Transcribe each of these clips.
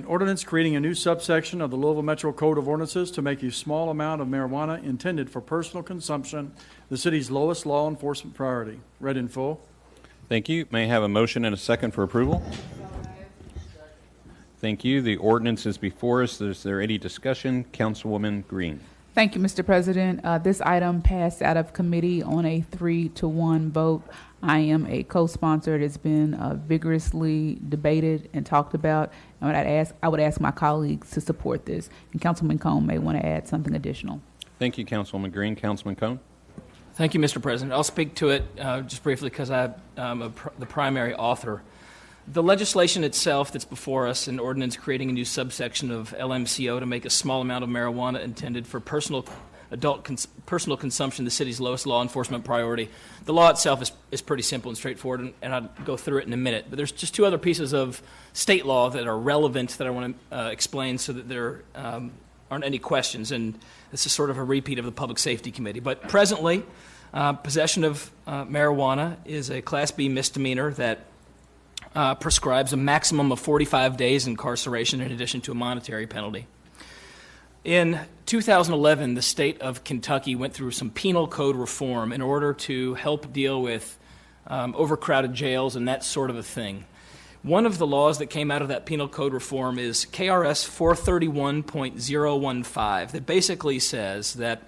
An ordinance creating a new subsection of the Louisville Metro Code of Ordinances to make a small amount of marijuana intended for personal consumption the city's lowest law enforcement priority. Read in full. Thank you. May I have a motion and a second for approval? Thank you. The ordinance is before us. Is there any discussion? Councilwoman Green. Thank you, Mr. President. This item passed out of committee on a 3-1 vote. I am a co-sponsor. It has been vigorously debated and talked about. And I would ask my colleagues to support this. And Councilman Cone may want to add something additional. Thank you, Councilwoman Green. Councilman Cone. Thank you, Mr. President. I'll speak to it just briefly because I'm the primary author. The legislation itself that's before us, an ordinance creating a new subsection of LMCO to make a small amount of marijuana intended for personal consumption the city's lowest law enforcement priority. The law itself is pretty simple and straightforward, and I'll go through it in a minute. But there's just two other pieces of state law that are relevant that I want to explain so that there aren't any questions. And this is sort of a repeat of the Public Safety Committee. But presently, possession of marijuana is a Class B misdemeanor that prescribes a maximum of 45 days incarceration in addition to a monetary penalty. In 2011, the state of Kentucky went through some penal code reform in order to help deal with overcrowded jails and that sort of a thing. One of the laws that came out of that penal code reform is KRS 431.015 that basically says that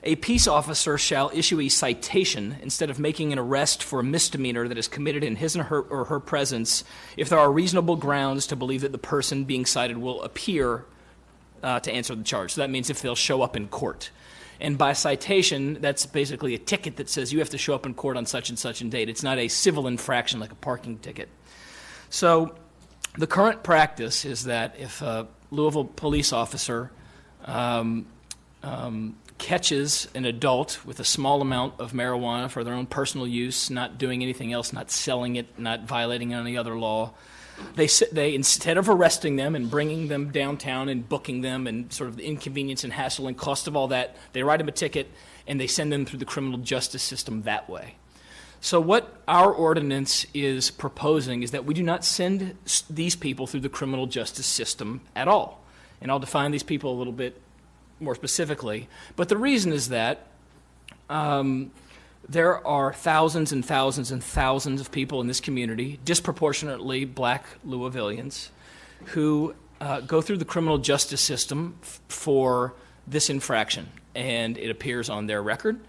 a peace officer shall issue a citation instead of making an arrest for a misdemeanor that is committed in his or her presence if there are reasonable grounds to believe that the person being cited will appear to answer the charge. So that means if they'll show up in court. And by citation, that's basically a ticket that says you have to show up in court on such and such a date. It's not a civil infraction like a parking ticket. So the current practice is that if a Louisville police officer catches an adult with a small amount of marijuana for their own personal use, not doing anything else, not selling it, not violating any other law, they instead of arresting them and bringing them downtown and booking them and sort of the inconvenience and hassle and cost of all that, they write them a ticket and they send them through the criminal justice system that way. So what our ordinance is proposing is that we do not send these people through the criminal justice system at all. And I'll define these people a little bit more specifically. But the reason is that there are thousands and thousands and thousands of people in this community, disproportionately black Louisvillians, who go through the criminal justice system for this infraction. And it appears on their record,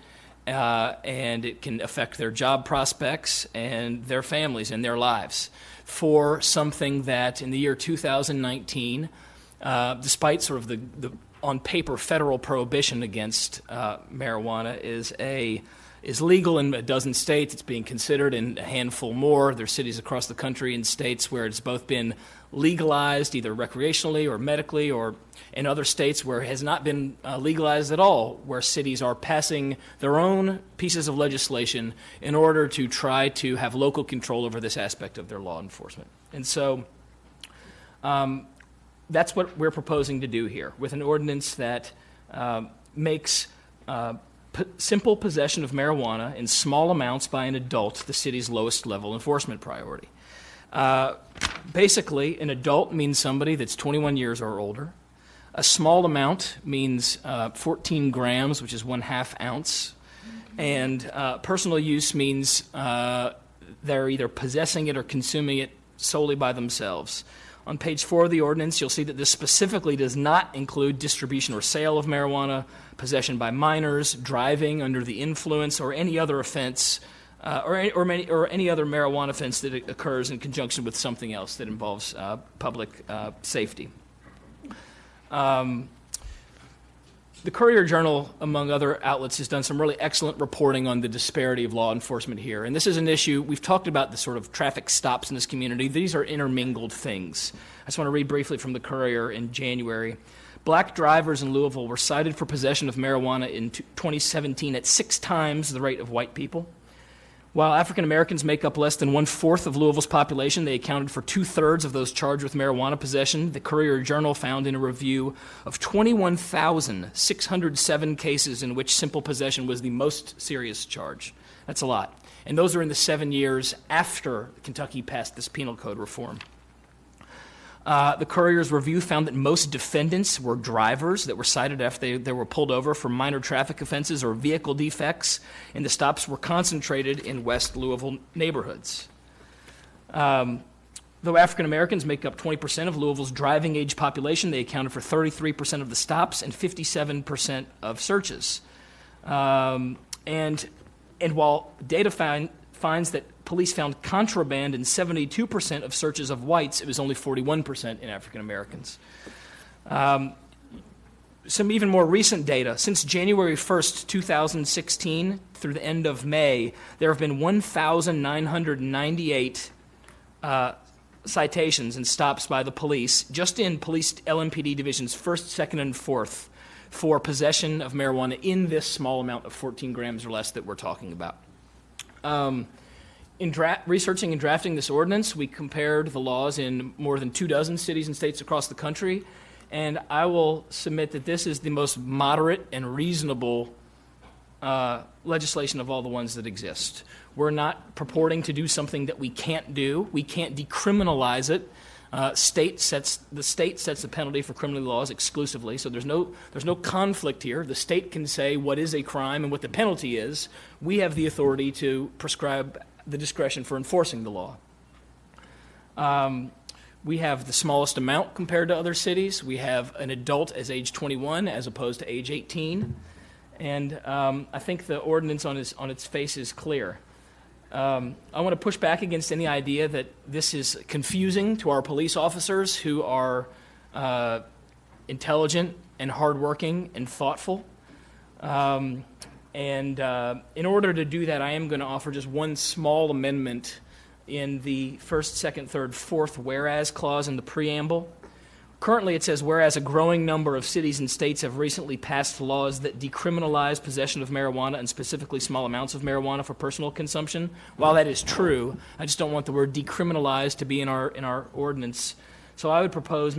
and it can affect their job prospects and their families and their lives for something that in the year 2019, despite sort of the on paper federal prohibition against marijuana is legal in a dozen states. It's being considered in a handful more. There are cities across the country and states where it's both been legalized either recreationally or medically, or in other states where it has not been legalized at all, where cities are passing their own pieces of legislation in order to try to have local control over this aspect of their law enforcement. And so that's what we're proposing to do here with an ordinance that makes simple possession of marijuana in small amounts by an adult the city's lowest level enforcement priority. Basically, an adult means somebody that's 21 years or older. A small amount means 14 grams, which is 1/2 ounce. And personal use means they're either possessing it or consuming it solely by themselves. On page 4 of the ordinance, you'll see that this specifically does not include distribution or sale of marijuana, possession by minors, driving under the influence, or any other offense, or any other marijuana offense that occurs in conjunction with something else that involves public safety. The Courier-Journal, among other outlets, has done some really excellent reporting on the disparity of law enforcement here. And this is an issue, we've talked about the sort of traffic stops in this community. These are intermingled things. I just want to read briefly from the Courier in January. Black drivers in Louisville were cited for possession of marijuana in 2017 at 6 times the rate of white people. While African Americans make up less than 1/4 of Louisville's population, they accounted for 2/3 of those charged with marijuana possession. The Courier-Journal found in a review of 21,607 cases in which simple possession was the most serious charge. That's a lot. And those are in the 7 years after Kentucky passed this penal code reform. The Courier's review found that most defendants were drivers that were cited after they were pulled over for minor traffic offenses or vehicle defects, and the stops were concentrated in West Louisville neighborhoods. Though African Americans make up 20% of Louisville's driving age population, they accounted for 33% of the stops and 57% of searches. And while data finds that police found contraband in 72% of searches of whites, it was only 41% in African Americans. Some even more recent data. Since January 1st, 2016 through the end of May, there have been 1,998 citations and stops by the police, just in police LMPD divisions 1st, 2nd, and 4th, for possession of marijuana in this small amount of 14 grams or less that we're talking about. In researching and drafting this ordinance, we compared the laws in more than 24 cities and states across the country, and I will submit that this is the most moderate and reasonable legislation of all the ones that exist. We're not purporting to do something that we can't do. We can't decriminalize it. The state sets the penalty for criminal laws exclusively, so there's no conflict here. The state can say what is a crime and what the penalty is. We have the authority to prescribe the discretion for enforcing the law. We have the smallest amount compared to other cities. We have an adult as age 21 as opposed to age 18. And I think the ordinance on its face is clear. I want to push back against any idea that this is confusing to our police officers who are intelligent and hardworking and thoughtful. And in order to do that, I am going to offer just one small amendment in the 1st, 2nd, 3rd, 4th whereas clause in the preamble. Currently, it says, whereas a growing number of cities and states have recently passed laws that decriminalize possession of marijuana and specifically small amounts of marijuana for personal consumption. While that is true, I just don't want the word decriminalize to be in our ordinance. So I would propose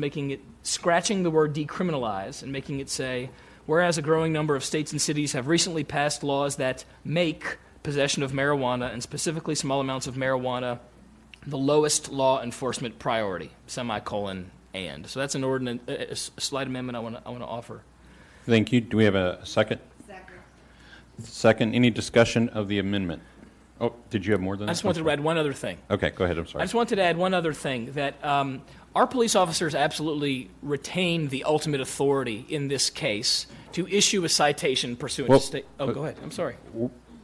scratching the word decriminalize and making it say, whereas a growing number of states and cities have recently passed laws that make possession of marijuana and specifically small amounts of marijuana the lowest law enforcement priority, semicolon. And so that's an ordinance, a slight amendment I want to offer. Thank you. Do we have a second? Second. Any discussion of the amendment? Oh, did you have more than that? I just wanted to add one other thing. Okay, go ahead. I'm sorry. I just wanted to add one other thing, that our police officers absolutely retain the ultimate authority in this case to issue a citation pursuant to state. Oh, go ahead. I'm sorry.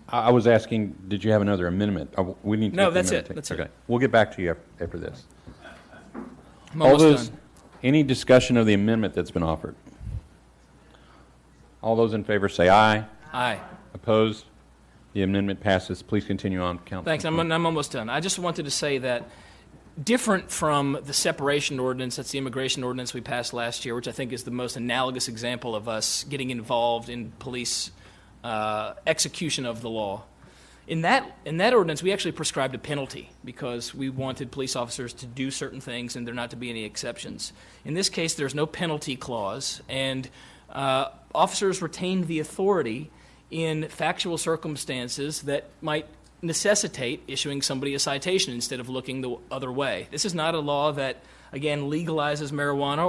I was asking, did you have another amendment? We need to No, get the that's amendment. it. That's okay. it. We'll get back to you after this. I'm almost done. Any discussion of the amendment that's been offered? All those in favor say aye. Aye. Opposed? The amendment passes. Please continue on, Council. Thanks. I'm almost done. I just wanted to say that different from the separation ordinance, that's the immigration ordinance we passed last year, which I think is the most analogous example of us getting involved in police execution of the law. In that ordinance, we actually prescribed a penalty because we wanted police officers to do certain things and there not to be any exceptions. In this case, there's no penalty clause, and officers retained the authority in factual circumstances that might necessitate issuing somebody a citation instead of looking the other way. This is not a law that, again, legalizes marijuana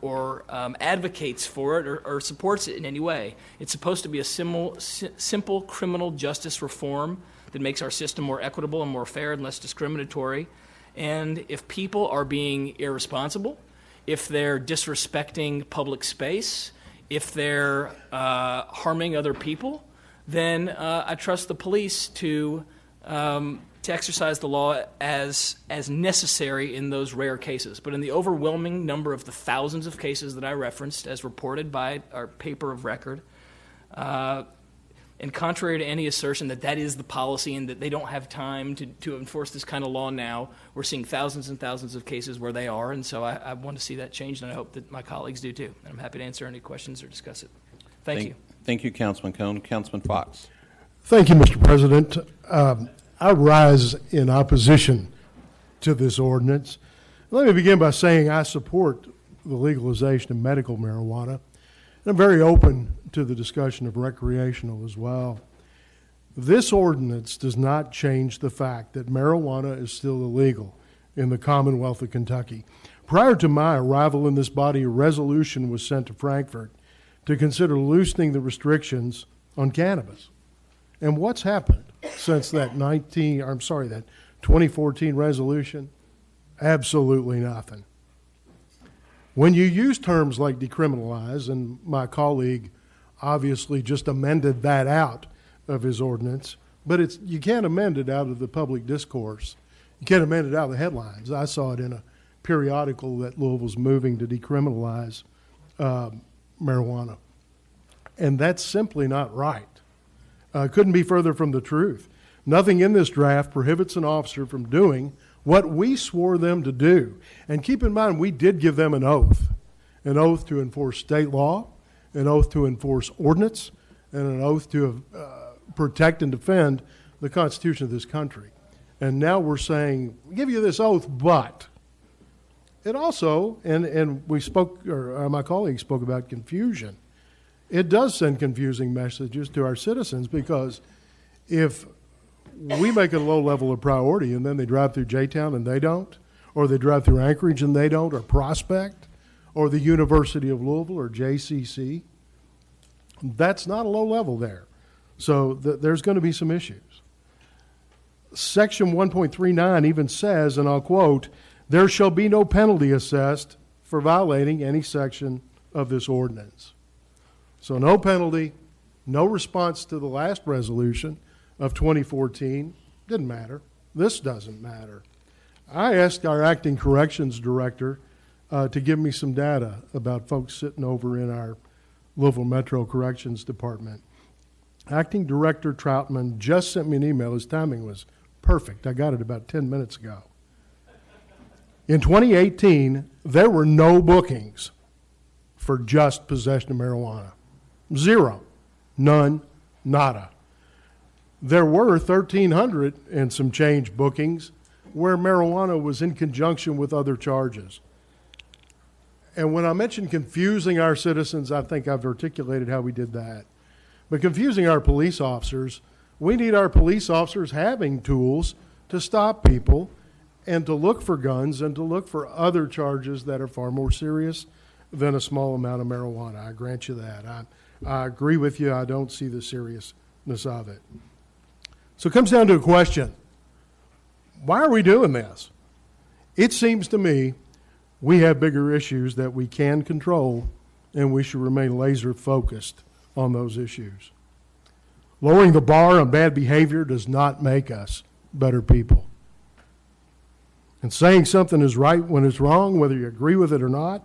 or advocates for it or supports it in any way. It's supposed to be a simple criminal justice reform that makes our system more equitable and more fair and less discriminatory. And if people are being irresponsible, if they're disrespecting public space, if they're harming other people, then I trust the police to exercise the law as necessary in those rare cases. But in the overwhelming number of the thousands of cases that I referenced as reported by our paper of record, and contrary to any assertion that that is the policy and that they don't have time to enforce this kind of law now, we're seeing thousands and thousands of cases where they are, and so I want to see that changed, and I hope that my colleagues do too. And I'm happy to answer any questions or discuss it. Thank you. Thank you, Councilman Cone. Councilman Fox. Thank you, Mr. President. I rise in opposition to this ordinance. Let me begin by saying I support the legalization of medical marijuana, and I'm very open to the discussion of recreational as well. This ordinance does not change the fact that marijuana is still illegal in the Commonwealth of Kentucky. Prior to my arrival in this body, a resolution was sent to Frankfort to consider loosening the restrictions on cannabis. And what's happened since that 2014 resolution? Absolutely nothing. When you use terms like decriminalize, and my colleague obviously just amended that out of his ordinance, but you can't amend it out of the public discourse. You can't amend it out of the headlines. I saw it in a periodical that Louisville's moving to decriminalize marijuana. And that's simply not right. Couldn't be further from the truth. Nothing in this draft prohibits an officer from doing what we swore them to do. And keep in mind, we did give them an oath to enforce state law, an oath to enforce ordinance, and an oath to protect and defend the Constitution of this country. And now we're saying, we give you this oath, but it also, and we spoke, or my colleague spoke about confusion. It does send confusing messages to our citizens, because if we make it a low level of priority and then they drive through J-Town and they don't, or they drive through Anchorage and they don't, or Prospect, or the University of Louisville, or JCC, that's not a low level there. So there's going to be some issues. Section 1.39 even says, and I'll quote, "There shall be no penalty assessed for violating any section of this ordinance." So no penalty, no response to the last resolution of 2014. Didn't matter. This doesn't matter. I asked our acting corrections director to give me some data about folks sitting over in our Louisville Metro Corrections Department. Acting Director Troutman just sent me an email. His timing was perfect. I got it about 10 minutes ago. In 2018, there were no bookings for just possession of marijuana. Zero. None. Nada. There were 1,300 and some change bookings where marijuana was in conjunction with other charges. And when I mentioned confusing our citizens, I think I've articulated how we did that. But confusing our police officers, we need our police officers having tools to stop people and to look for guns and to look for other charges that are far more serious than a small amount of marijuana. I grant you that. I agree with you. I don't see the seriousness of it. So it comes down to a question. Why are we doing this? It seems to me we have bigger issues that we can control, and we should remain laser focused on those issues. Lowering the bar on bad behavior does not make us better people. And saying something is right when it's wrong, whether you agree with it or not,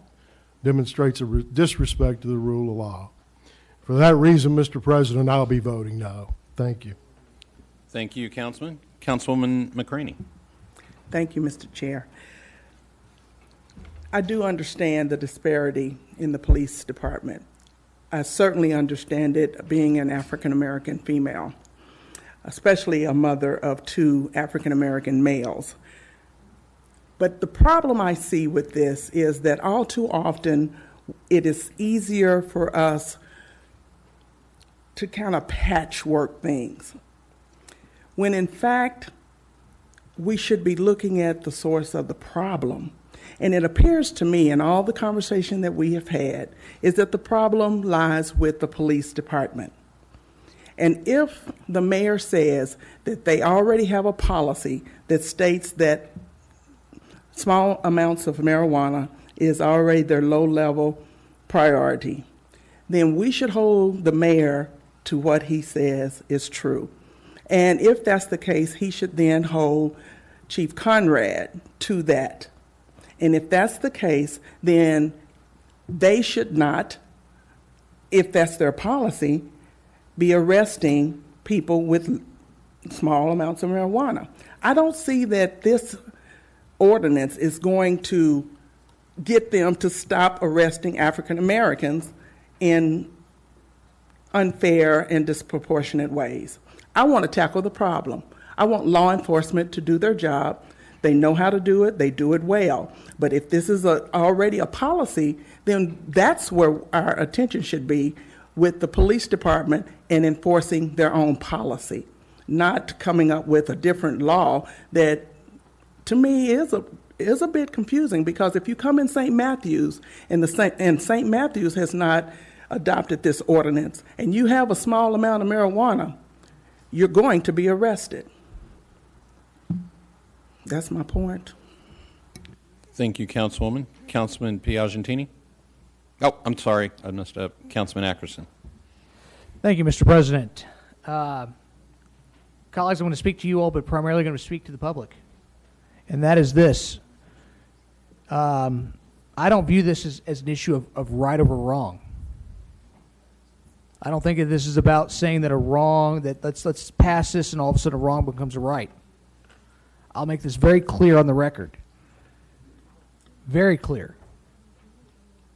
demonstrates a disrespect to the rule of law. For that reason, Mr. President, I'll be voting no. Thank you. Thank you, Councilman. Councilwoman McCraney. Thank you, Mr. Chair. I do understand the disparity in the police department. I certainly understand it being an African-American female, especially a mother of 2 African-American males. But the problem I see with this is that all too often it is easier for us to kind of patchwork things, when in fact we should be looking at the source of the problem. And it appears to me in all the conversation that we have had is that the problem lies with the police department. And if the mayor says that they already have a policy that states that small amounts of marijuana is already their low-level priority, then we should hold the mayor to what he says is true. And if that's the case, he should then hold Chief Conrad to that. And if that's the case, then they should not, if that's their policy, be arresting people with small amounts of marijuana. I don't see that this ordinance is going to get them to stop arresting African Americans in unfair and disproportionate ways. I want to tackle the problem. I want law enforcement to do their job. They know how to do it. They do it well. But if this is already a policy, then that's where our attention should be, with the police department and enforcing their own policy, not coming up with a different law that, to me, is a bit confusing, because if you come in St. Matthews and St. Matthews has not adopted this ordinance, and you have a small amount of marijuana, you're going to be arrested. That's my point. Thank you, Councilwoman. Councilman Piagentini? Oh, I'm sorry. I messed up. Councilman Ackerson. Thank you, Mr. President. Colleagues, I'm going to speak to you all, but primarily going to speak to the public. And that is this. I don't view this as an issue of right over wrong. I don't think that this is about saying that a wrong, that let's pass this and all of a sudden a wrong becomes a right. I'll make this very clear on the record. Very clear.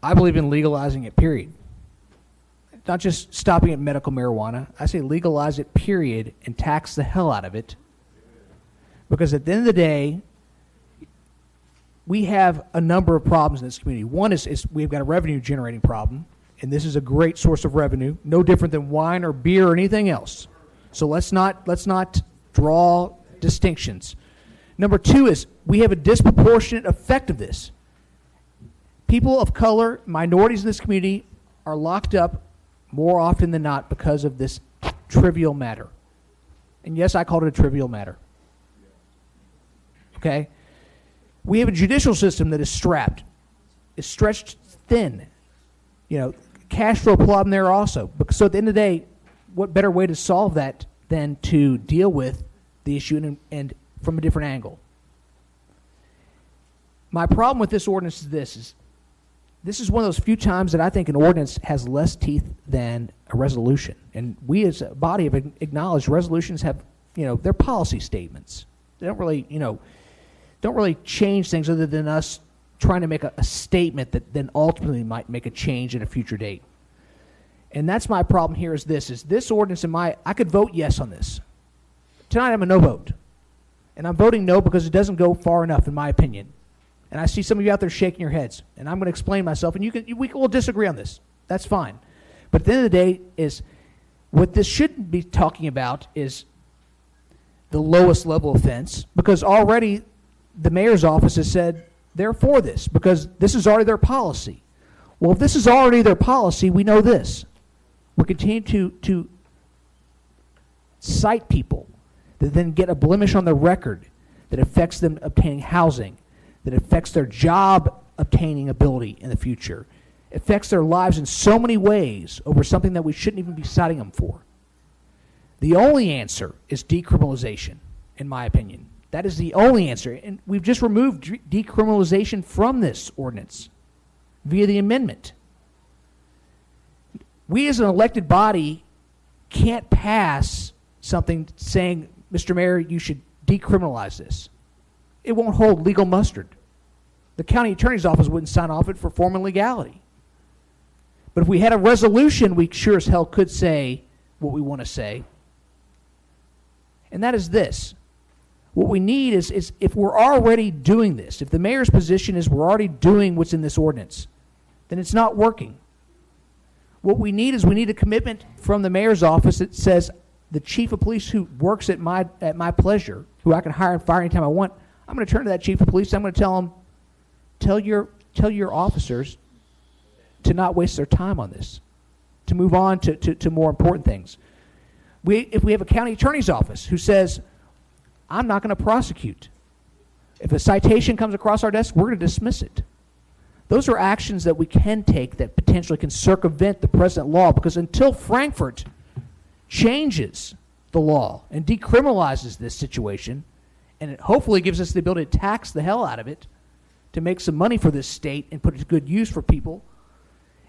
I believe in legalizing it, period. Not just stopping at medical marijuana. I say legalize it, period, and tax the hell out of it. Because at the end of the day, we have a number of problems in this community. One is we've got a revenue generating problem, and this is a great source of revenue, no different than wine or beer or anything else. So let's not draw distinctions. Number two is we have a disproportionate effect of this. People of color, minorities in this community, are locked up more often than not because of this trivial matter. And yes, I called it a trivial matter. Okay? We have a judicial system that is stretched thin. You know, cash flow problem there also. So at the end of the day, what better way to solve that than to deal with the issue and from a different angle? My problem with this ordinance is this is one of those few times that I think an ordinance has less teeth than a resolution. And we as a body have acknowledged resolutions have, they're policy statements. They don't really change things other than us trying to make a statement that then ultimately might make a change at a future date. And that's my problem here is this ordinance I could vote yes on this. Tonight I'm a no vote. And I'm voting no because it doesn't go far enough in my opinion. And I see some of you out there shaking your heads, and I'm going to explain myself, and we'll disagree on this. That's fine. But at the end of the day is what this shouldn't be talking about is the lowest level offense, because already the mayor's office has said they're for this because this is already their policy. Well, if this is already their policy, we know this. We continue to cite people that then get a blemish on their record that affects them obtaining housing, that affects their job obtaining ability in the future, affects their lives in so many ways over something that we shouldn't even be citing them for. The only answer is decriminalization, in my opinion. That is the only answer. And we've just removed decriminalization from this ordinance via the amendment. We as an elected body can't pass something saying, Mr. Mayor, you should decriminalize this. It won't hold legal mustard. The county attorney's office wouldn't sign off it for formal legality. But if we had a resolution, we sure as hell could say what we want to say. And that is this. What we need is if we're already doing this, if the mayor's position is we're already doing what's in this ordinance, then it's not working. What we need is a commitment from the mayor's office that says the chief of police who works at my pleasure, who I can hire and fire anytime I want, I'm going to turn to that chief of police. I'm going to tell him, tell your officers to not waste their time on this, to move on to more important things. If we have a county attorney's office who says, I'm not going to prosecute. If a citation comes across our desk, we're going to dismiss it. Those are actions that we can take that potentially can circumvent the present law, because until Frankfort changes the law and decriminalizes this situation, and it hopefully gives us the ability to tax the hell out of it to make some money for this state and put it to good use for people,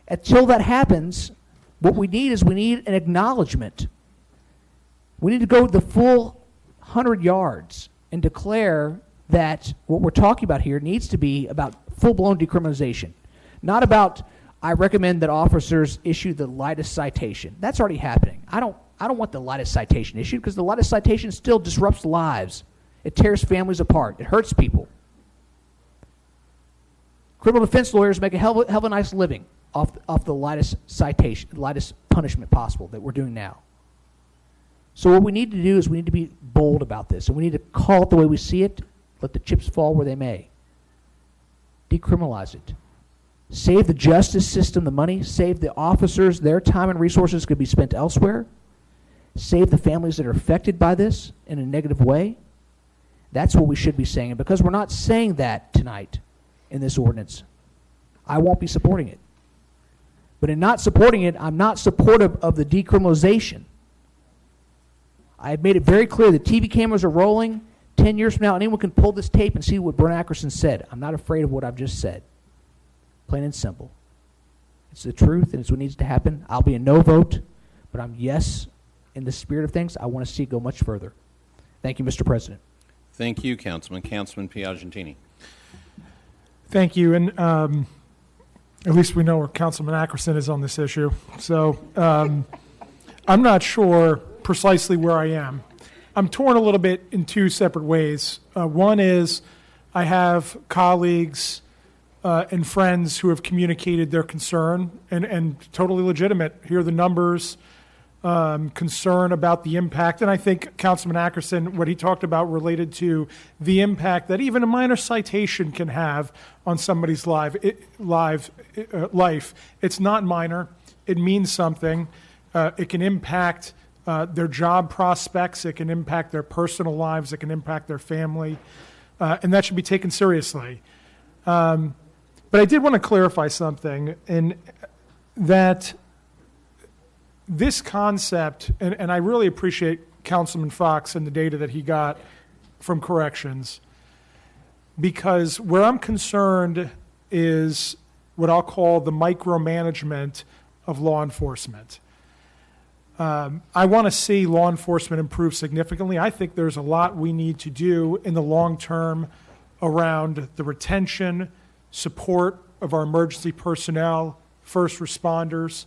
until that happens, what we need an acknowledgement. We need to go the full 100 yards and declare that what we're talking about here needs to be about full-blown decriminalization, not about I recommend that officers issue the lightest citation. That's already happening. I don't want the lightest citation issued because the lightest citation still disrupts lives. It tears families apart. It hurts people. Criminal defense lawyers make a hell of a nice living off the lightest citation, lightest punishment possible that we're doing now. So what we need to do is we need to be bold about this, and we need to call it the way we see it, let the chips fall where they may. Decriminalize it. Save the justice system the money, save the officers, their time and resources could be spent elsewhere, save the families that are affected by this in a negative way. That's what we should be saying. And because we're not saying that tonight in this ordinance, I won't be supporting it. But in not supporting it, I'm not supportive of the decriminalization. I have made it very clear that TV cameras are rolling. 10 years from now, anyone can pull this tape and see what Brent Ackerson said. I'm not afraid of what I've just said. Plain and simple. It's the truth, and it's what needs to happen. I'll be a no vote, but I'm yes in the spirit of things. I want to see it go much further. Thank you, Mr. President. Thank you, Councilman. Councilman Piagentini. Thank you. And at least we know where Councilman Ackerson is on this issue. So I'm not sure precisely where I am. I'm torn a little bit in two separate ways. One is I have colleagues and friends who have communicated their concern, and totally legitimate. Here are the numbers, concern about the impact. And I think Councilman Ackerson, what he talked about related to the impact that even a minor citation can have on somebody's life. It's not minor. It means something. It can impact their job prospects. It can impact their personal lives. It can impact their family. And that should be taken seriously. But I did want to clarify something, in that this concept, and I really appreciate Councilman Fox and the data that he got from corrections, because where I'm concerned is what I'll call the micromanagement of law enforcement. I want to see law enforcement improve significantly. I think there's a lot we need to do in the long term around the retention, support of our emergency personnel, first responders,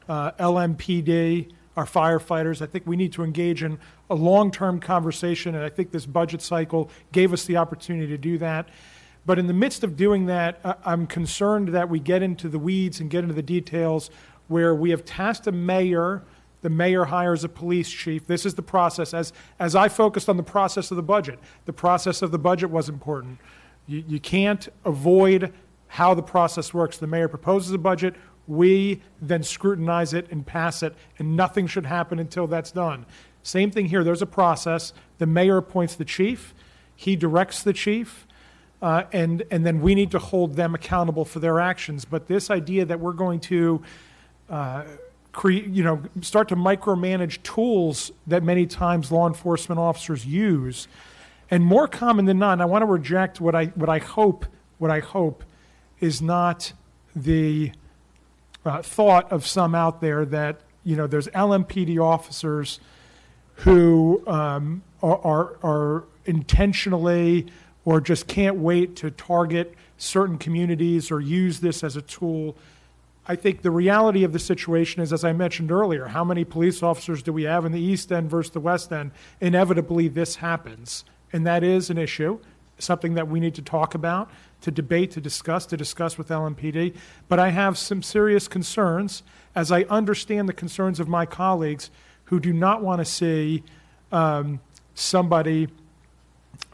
LMPD, our firefighters. I think we need to engage in a long-term conversation, and I think this budget cycle gave us the opportunity to do that. But in the midst of doing that, I'm concerned that we get into the weeds and get into the details where we have tasked a mayor. The mayor hires a police chief. This is the process. As I focused on the process of the budget was important. You can't avoid how the process works. The mayor proposes a budget. We then scrutinize it and pass it, and nothing should happen until that's done. Same thing here. There's a process. The mayor appoints the chief. He directs the chief, and then we need to hold them accountable for their actions. But this idea that we're going to start to micromanage tools that many times law enforcement officers use, and more common than not, and I want to reject what I hope is not the thought of some out there that there's LMPD officers who are intentionally or just can't wait to target certain communities or use this as a tool. I think the reality of the situation is, as I mentioned earlier, how many police officers do we have in the East End versus the West End? Inevitably, this happens. And that is an issue, something that we need to talk about, to debate, to discuss with LMPD. But I have some serious concerns, as I understand the concerns of my colleagues who do not want to see somebody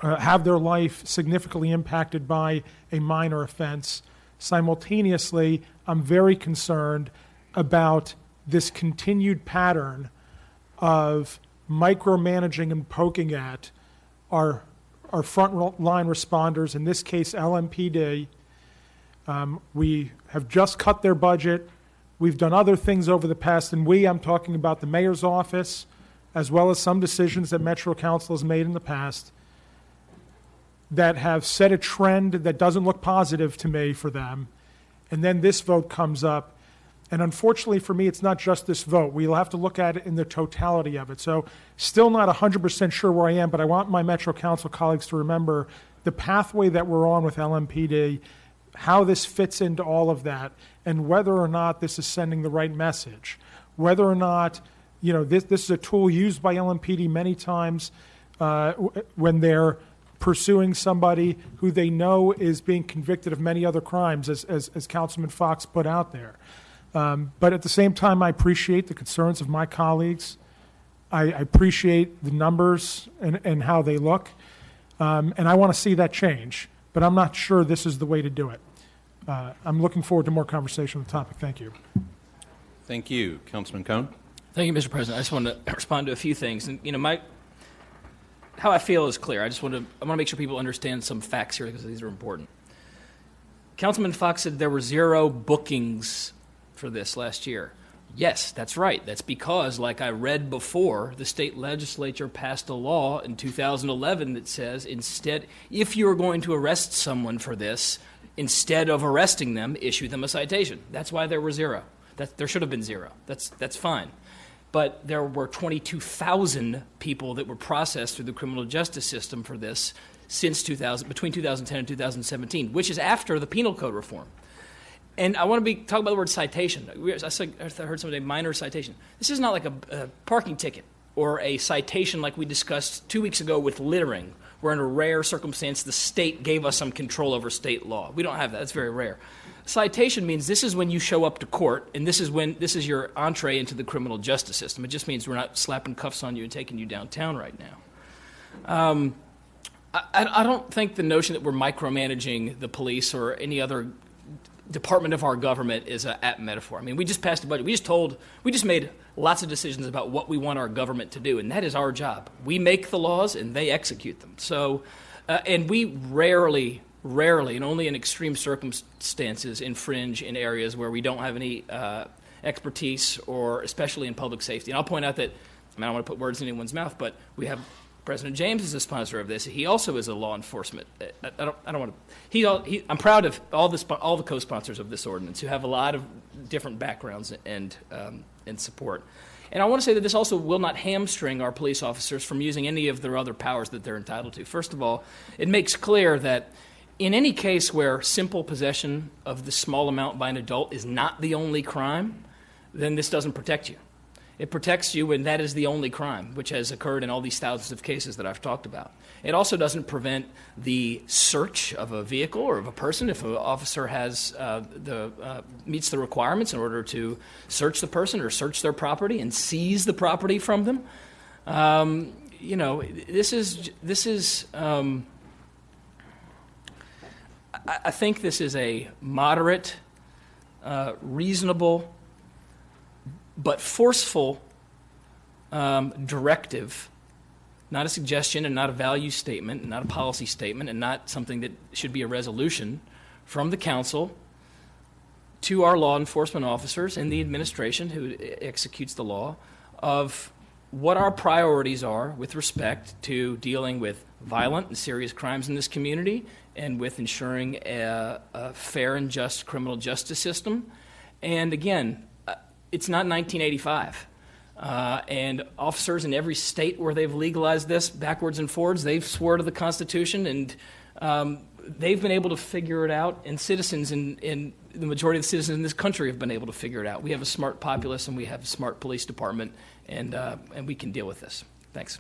have their life significantly impacted by a minor offense. Simultaneously, I'm very concerned about this continued pattern of micromanaging and poking at our front line responders, in this case LMPD. We have just cut their budget. We've done other things over the past, and I'm talking about the mayor's office, as well as some decisions that Metro Council has made in the past that have set a trend that doesn't look positive to me for them. And then this vote comes up. And unfortunately for me, it's not just this vote. We'll have to look at it in the totality of it. So still not 100% sure where I am, but I want my Metro Council colleagues to remember the pathway that we're on with LMPD, how this fits into all of that, and whether or not this is sending the right message. Whether or not, this is a tool used by LMPD many times when they're pursuing somebody who they know is being convicted of many other crimes, as Councilman Fox put out there. But at the same time, I appreciate the concerns of my colleagues. I appreciate the numbers and how they look. And I want to see that change. But I'm not sure this is the way to do it. I'm looking forward to more conversation on the topic. Thank you. Thank you. Councilman Cohn? Thank you, Mr. President. I just want to respond to a few things. And, how I feel is clear. I want to make sure people understand some facts here because these are important. Councilman Fox said there were 0 bookings for this last year. Yes, that's right. That's because, like I read before, the state legislature passed a law in 2011 that says instead, if you're going to arrest someone for this, instead of arresting them, issue them a citation. That's why there were 0. There should have been 0. That's fine. But there were 22,000 people that were processed through the criminal justice system for this since between 2010 and 2017, which is after the penal code reform. And I want to talk about the word citation. I heard somebody say minor citation. This is not like a parking ticket or a citation like we discussed 2 weeks ago with littering, where in a rare circumstance the state gave us some control over state law. We don't have that. That's very rare. Citation means this is when you show up to court, and this is your entree into the criminal justice system. It just means we're not slapping cuffs on you and taking you downtown right now. I don't think the notion that we're micromanaging the police or any other department of our government is an apt metaphor. I mean, we just passed a budget. We just made lots of decisions about what we want our government to do, and that is our job. We make the laws, and they execute them. So, and we rarely, and only in extreme circumstances, infringe in areas where we don't have any expertise, or especially in public safety. And I'll point out that, I don't want to put words in anyone's mouth, but we have President James is a sponsor of this. He also is a law enforcement. I don't want to. I'm proud of all the co-sponsors of this ordinance who have a lot of different backgrounds and support. And I want to say that this also will not hamstring our police officers from using any of their other powers that they're entitled to. First of all, it makes clear that in any case where simple possession of the small amount by an adult is not the only crime, then this doesn't protect you. It protects you when that is the only crime, which has occurred in all these thousands of cases that I've talked about. It also doesn't prevent the search of a vehicle or of a person if an officer has meets the requirements in order to search the person or search their property and seize the property from them. This is. I think this is a moderate, reasonable, but forceful directive, not a suggestion and not a value statement, and not a policy statement, and not something that should be a resolution from the council to our law enforcement officers and the administration who executes the law of what our priorities are with respect to dealing with violent and serious crimes in this community and with ensuring a fair and just criminal justice system. And again, it's not 1985. And officers in every state where they've legalized this backwards and forwards, they've swore to the Constitution, and they've been able to figure it out, and citizens in the majority of the citizens in this country have been able to figure it out. We have a smart populace, and we have a smart police department, and we can deal with this. Thanks.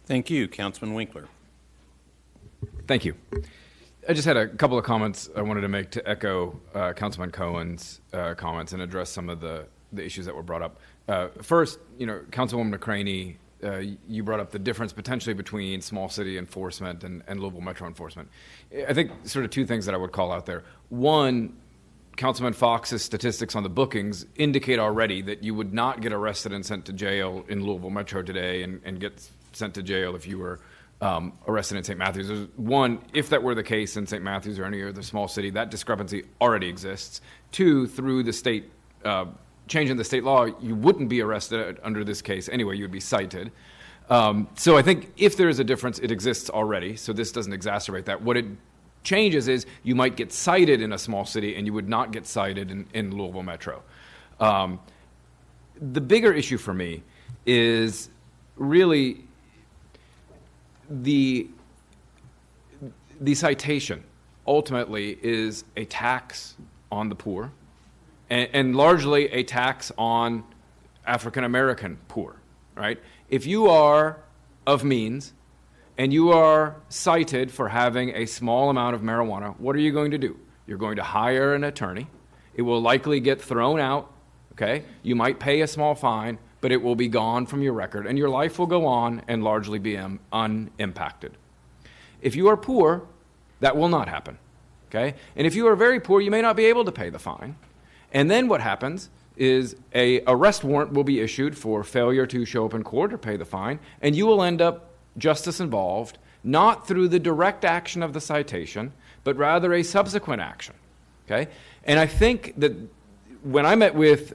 Thank you. Councilman Winkler. Thank you. I just had a couple of comments I wanted to make to echo Councilman Cohen's comments and address some of the issues that were brought up. First, Councilwoman McCraney, you brought up the difference potentially between small city enforcement and Louisville Metro enforcement. I think sort of two things that I would call out there. One, Councilman Fox's statistics on the bookings indicate already that you would not get arrested and sent to jail in Louisville Metro today and get sent to jail if you were arrested in St. Matthews. There's one, if that were the case in St. Matthews or any other small city, that discrepancy already exists. Two, through the state change in the state law, you wouldn't be arrested under this case anyway. You would be cited. So I think if there is a difference, it exists already. So this doesn't exacerbate that. What it changes is you might get cited in a small city and you would not get cited in Louisville Metro. The bigger issue for me is really the citation ultimately is a tax on the poor and largely a tax on African American poor, right? If you are of means and you are cited for having a small amount of marijuana, what are you going to do? You're going to hire an attorney. It will likely get thrown out, okay? You might pay a small fine, but it will be gone from your record, and your life will go on and largely be unimpacted. If you are poor, that will not happen. Okay? And if you are very poor, you may not be able to pay the fine. And then what happens is a arrest warrant will be issued for failure to show up in court or pay the fine, and you will end up justice involved, not through the direct action of the citation, but rather a subsequent action. Okay? And I think that when I met with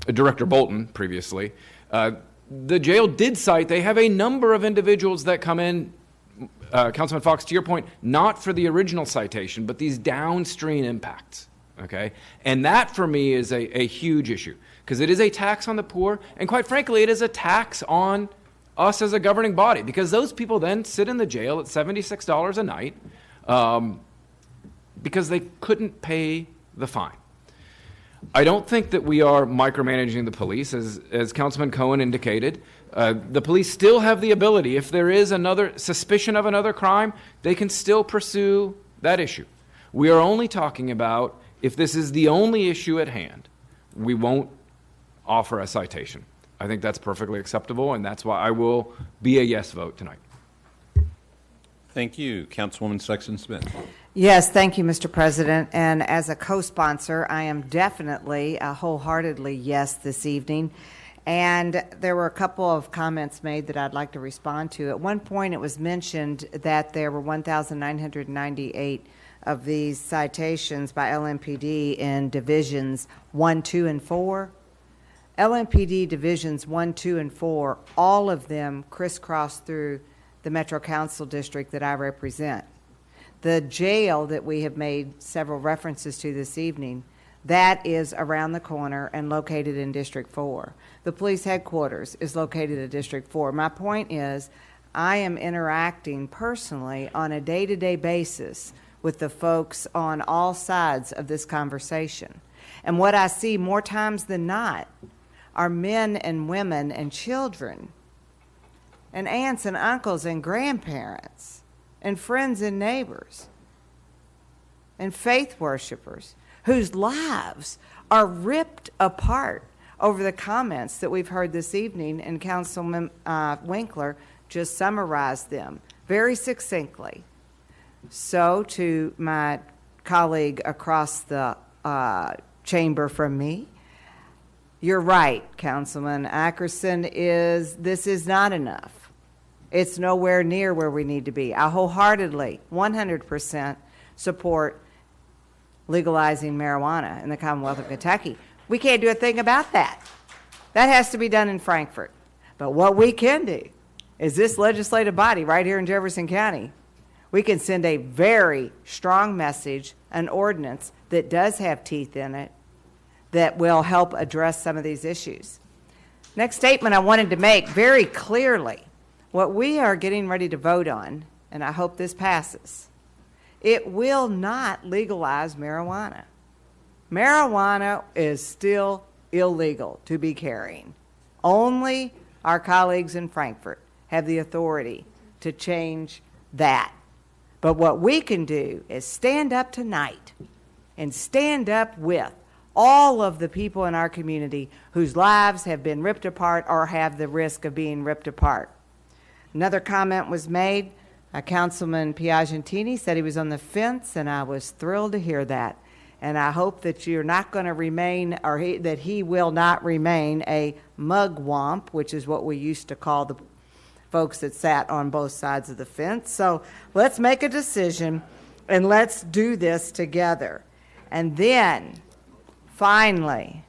Director Bolton previously, the jail did cite, they have a number of individuals that come in, Councilman Fox, to your point, not for the original citation, but these downstream impacts. Okay? And that for me is a huge issue, because it is a tax on the poor, and quite frankly, it is a tax on us as a governing body, because those people then sit in the jail at $76 a night because they couldn't pay the fine. I don't think that we are micromanaging the police, as Councilman Cohen indicated. The police still have the ability, if there is another suspicion of another crime, they can still pursue that issue. We are only talking about if this is the only issue at hand, we won't offer a citation. I think that's perfectly acceptable, and that's why I will be a yes vote tonight. Thank you. Councilwoman Sexton-Smith. Yes, thank you, Mr. President. And as a co-sponsor, I am definitely wholeheartedly yes this evening. And there were a couple of comments made that I'd like to respond to. At one point, it was mentioned that there were 1,998 of these citations by LMPD in divisions 1, 2, and 4. LMPD divisions 1, 2, and 4, all of them crisscross through the Metro Council district that I represent. The jail that we have made several references to this evening, that is around the corner and located in District 4. The police headquarters is located in District 4. My point is, I am interacting personally on a day-to-day basis with the folks on all sides of this conversation. And what I see more times than not are men and women and children and aunts and uncles and grandparents and friends and neighbors and faith worshipers whose lives are ripped apart over the comments that we've heard this evening, and Councilman Winkler just summarized them very succinctly. So to my colleague across the chamber from me, you're right, Councilman Ackerson, this is not enough. It's nowhere near where we need to be. I wholeheartedly, 100% support legalizing marijuana in the Commonwealth of Kentucky. We can't do a thing about that. That has to be done in Frankfort. But what we can do is this legislative body right here in Jefferson County, we can send a very strong message, an ordinance that does have teeth in it, that will help address some of these issues. Next statement I wanted to make very clearly, what we are getting ready to vote on, and I hope this passes, it will not legalize marijuana. Marijuana is still illegal to be carrying. Only our colleagues in Frankfort have the authority to change that. But what we can do is stand up tonight and stand up with all of the people in our community whose lives have been ripped apart or have the risk of being ripped apart. Another comment was made. Councilman Piagentini said he was on the fence, and I was thrilled to hear that. And I hope that you're not going to remain, or that he will not remain a mugwump, which is what we used to call the folks that sat on both sides of the fence. So let's make a decision, and let's do this together. And then, finally,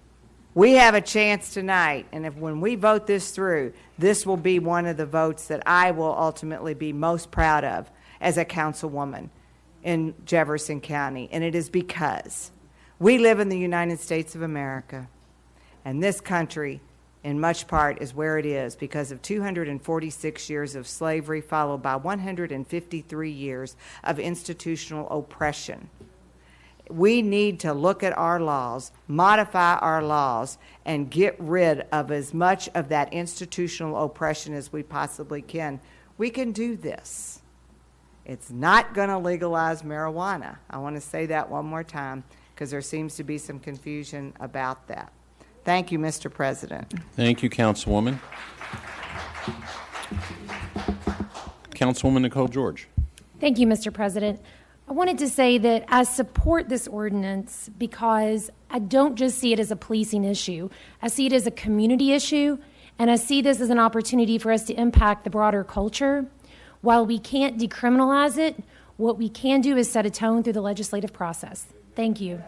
we have a chance tonight, and when we vote this through, this will be one of the votes that I will ultimately be most proud of as a councilwoman in Jefferson County. And it is because we live in the United States of America, and this country, in much part, is where it is because of 246 years of slavery, followed by 153 years of institutional oppression. We need to look at our laws, modify our laws, and get rid of as much of that institutional oppression as we possibly can. We can do this. It's not going to legalize marijuana. I want to say that one more time because there seems to be some confusion about that. Thank you, Mr. President. Thank you, Councilwoman. Councilwoman Nicole George. Thank you, Mr. President. I wanted to say that I support this ordinance because I don't just see it as a policing issue. I see it as a community issue, and I see this as an opportunity for us to impact the broader culture. While we can't decriminalize it, what we can do is set a tone through the legislative process. Thank you.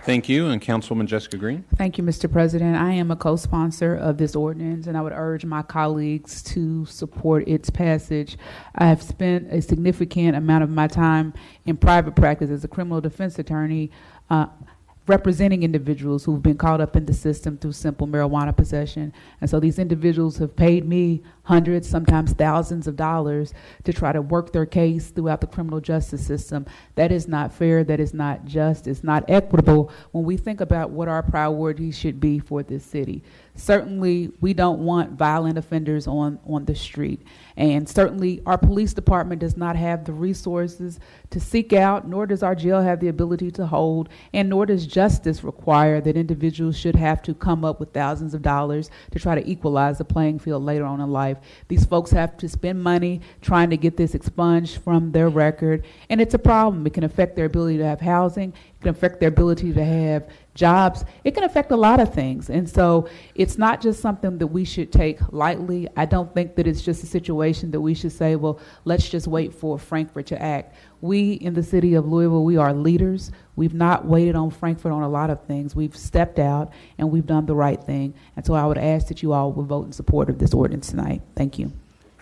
Thank you. And Councilwoman Jessica Green. Thank you, Mr. President. I am a co-sponsor of this ordinance, and I would urge my colleagues to support its passage. I have spent a significant amount of my time in private practice as a criminal defense attorney, representing individuals who've been caught up in the system through simple marijuana possession. And so these individuals have paid me hundreds, sometimes thousands of dollars to try to work their case throughout the criminal justice system. That is not fair. That is not just. It's not equitable when we think about what our priorities should be for this city. Certainly, we don't want violent offenders on the street. And certainly, our police department does not have the resources to seek out, nor does our jail have the ability to hold, and nor does justice require that individuals should have to come up with thousands of dollars to try to equalize the playing field later on in life. These folks have to spend money trying to get this expunged from their record, and it's a problem. It can affect their ability to have housing. It can affect their ability to have jobs. It can affect a lot of things. And so it's not just something that we should take lightly. I don't think that it's just a situation that we should say, well, let's just wait for Frankfort to act. We in the city of Louisville, we are leaders. We've not waited on Frankfort on a lot of things. We've stepped out and we've done the right thing. And so I would ask that you all would vote in support of this ordinance tonight. Thank you.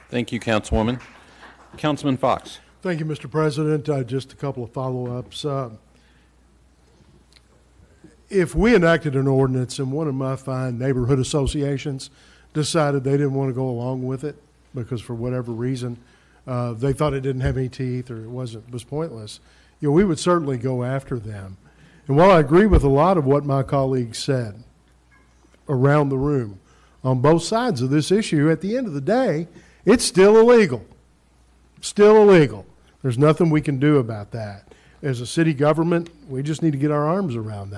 Thank you, Councilwoman. Councilman Fox. Thank you, Mr. President. Just a couple of follow-ups. If we enacted an ordinance and one of my fine neighborhood associations decided they didn't want to go along with it because for whatever reason they thought it didn't have any teeth or it was pointless, we would certainly go after them. And while I agree with a lot of what my colleagues said around the room on both sides of this issue, at the end of the day, it's still illegal. Still illegal. There's nothing we can do about that. As a city government, we just need to get our arms around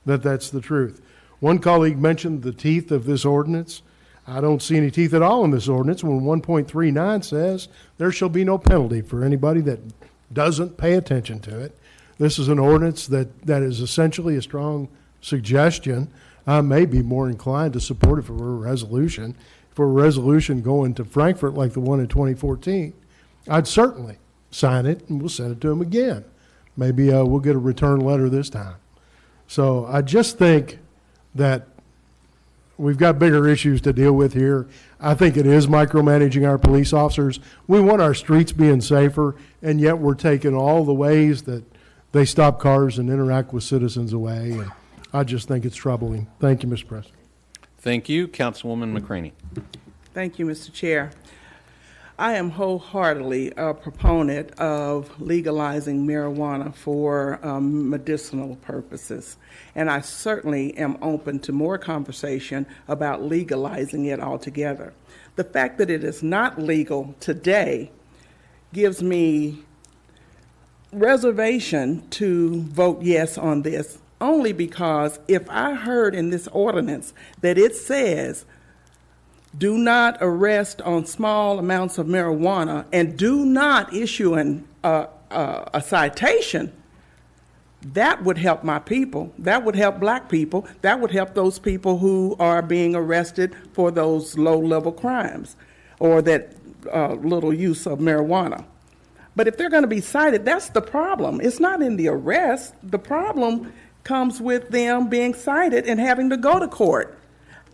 that's the truth. One colleague mentioned the teeth of this ordinance. I don't see any teeth at all in this ordinance when 1.39 says there shall be no penalty for anybody that doesn't pay attention to it. This is an ordinance that is essentially a strong suggestion. I may be more inclined to support it if it were a resolution. If it were a resolution going to Frankfort like the one in 2014, I'd certainly sign it and we'll send it to them again. Maybe we'll get a return letter this time. So I just think that we've got bigger issues to deal with here. I think it is micromanaging our police officers. We want our streets being safer, and yet we're taking all the ways that they stop cars and interact with citizens away. And I just think it's troubling. Thank you, Mr. President. Thank you. Councilwoman McCraney. Thank you, Mr. Chair. I am wholeheartedly a proponent of legalizing marijuana for medicinal purposes, and I certainly am open to more conversation about legalizing it altogether. The fact that it is not legal today gives me reservation to vote yes on this, only because if I heard in this ordinance that it says do not arrest on small amounts of marijuana and do not issue a citation, that would help my people. That would help black people. That would help those people who are being arrested for those low-level crimes or that little use of marijuana. But if they're going to be cited, that's the problem. It's not in the arrest. The problem comes with them being cited and having to go to court.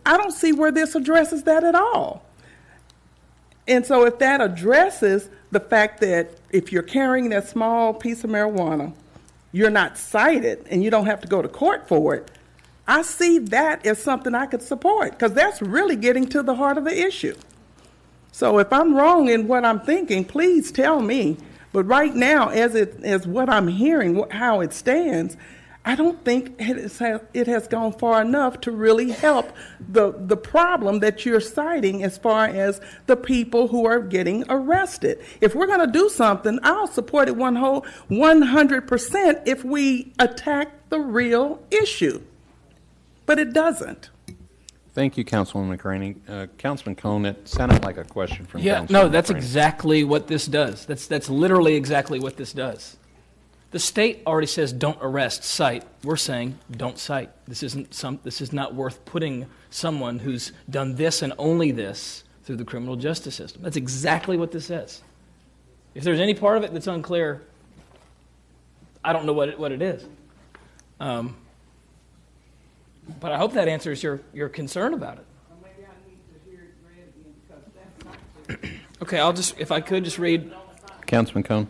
I don't see where this addresses that at all. And so if that addresses the fact that if you're carrying that small piece of marijuana, you're not cited and you don't have to go to court for it, I see that as something I could support because that's really getting to the heart of the issue. So if I'm wrong in what I'm thinking, please tell me. But right now, as what I'm hearing, how it stands, I don't think it has gone far enough to really help the problem that you're citing as far as the people who are getting arrested. If we're going to do something, I'll support it 100% if we attack the real issue. But it doesn't. Thank you, Councilwoman McCraney. Councilman Cohn, it sounded like a question from Yeah, Councilman no, that's McCraney. exactly what this does. That's literally exactly what this does. The state already says don't arrest, cite. We're saying don't cite. This is not worth putting someone who's done this and only this through the criminal justice system. That's exactly what this says. If there's any part of it that's unclear, I don't know what it is. But I hope that answers your concern about it. Okay, if I could just read. Councilman Cohn.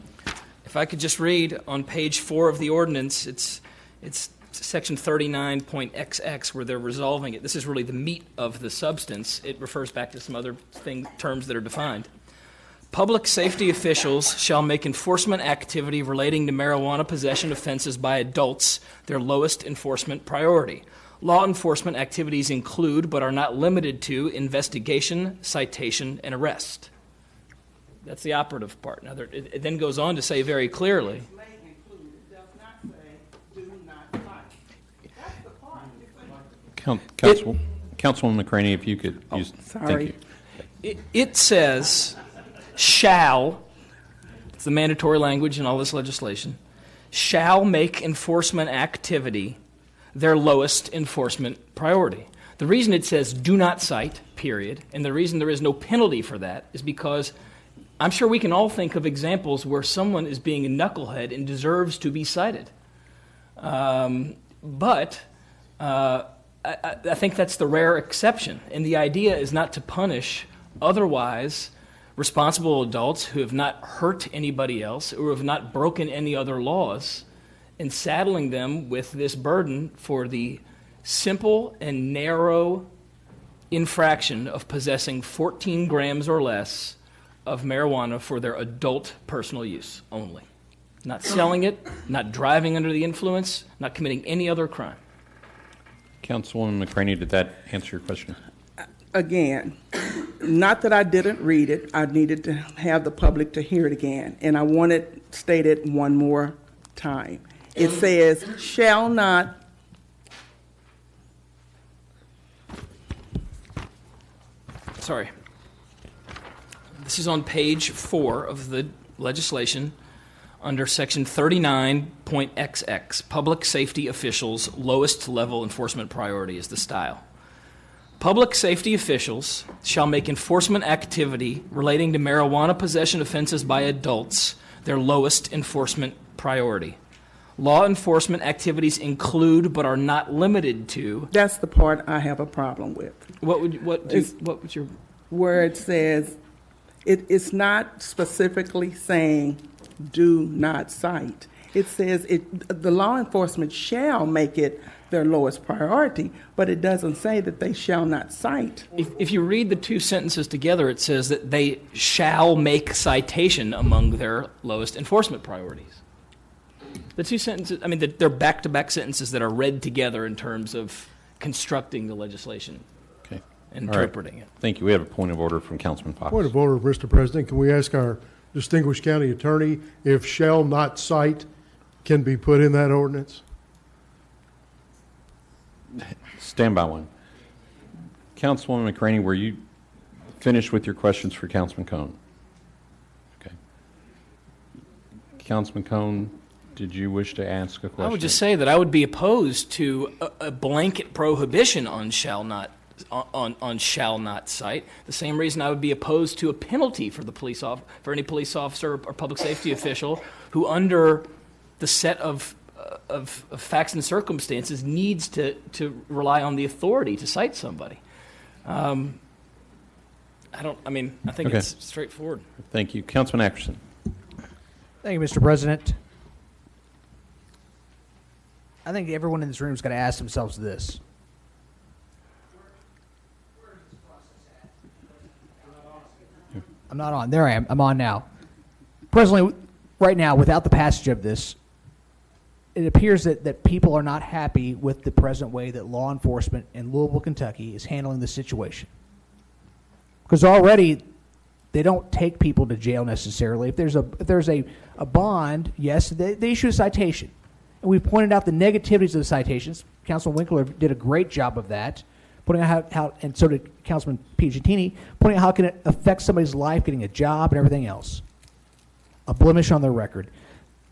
If I could just read on page 4 of the ordinance, it's section 39.XX where they're resolving it. This is really the meat of the substance. It refers back to some other terms that are defined. Public safety officials shall make enforcement activity relating to marijuana possession offenses by adults their lowest enforcement priority. Law enforcement activities include, but are not limited to, investigation, citation, and arrest. That's the operative part. Now, it then goes on to say very clearly. Councilwoman McCraney, if you could use. Sorry. Thank you. It says shall, it's the mandatory language in all this legislation, shall make enforcement activity their lowest enforcement priority. The reason it says do not cite, period, and the reason there is no penalty for that is because I'm sure we can all think of examples where someone is being a knucklehead and deserves to be cited. But I think that's the rare exception. And the idea is not to punish otherwise responsible adults who have not hurt anybody else or have not broken any other laws and saddling them with this burden for the simple and narrow infraction of possessing 14 grams or less of marijuana for their adult personal use only. Not selling it, not driving under the influence, not committing any other crime. Councilwoman McCraney, did that answer your question? Again, not that I didn't read it, I needed to have the public to hear it again, and I want it stated one more time. It says, shall not Sorry. This is on page 4 of the legislation under section 39.XX. Public safety officials' lowest level enforcement priority is the style. Public safety officials shall make enforcement activity relating to marijuana possession offenses by adults their lowest enforcement priority. Law enforcement activities include but are not limited to. That's the part I have a problem with. What would your where it says it's not specifically saying do not cite. It says the law enforcement shall make it their lowest priority, but it doesn't say that they shall not cite. If you read the two sentences together, it says that they shall make citation among their lowest enforcement priorities. The two sentences, I mean, they're back-to-back sentences that are read together in terms of constructing the legislation. Okay. And interpreting it. Thank you. We have a point of order from Councilman Fox. Point of order, Mr. President. Can we ask our distinguished county attorney if shall not cite can be put in that ordinance? Stand by one. Councilwoman McCraney, were you finished with your questions for Councilman Cohn? Okay. Councilman Cohn, did you wish to ask a question? I would just say that I would be opposed to a blanket prohibition on shall not cite. The same reason I would be opposed to a penalty for any police officer or public safety official who, under the set of facts and circumstances, needs to rely on the authority to cite somebody. I think Okay. it's straightforward. Thank you. Councilman Ackerson. Thank you, Mr. President. I think everyone in this room has got to ask themselves this. I'm not on. There I am. I'm on now. Presently, right now, without the passage of this, it appears that people are not happy with the present way that law enforcement in Louisville, Kentucky is handling the situation. Because already they don't take people to jail necessarily. If there's a bond, yes, they issue a citation. And we've pointed out the negativities of the citations. Councilman Winkler did a great job of that. pointing out how, and so did Councilman Piagentini, pointing out how it can affect somebody's life, getting a job and everything else. A blemish on their record.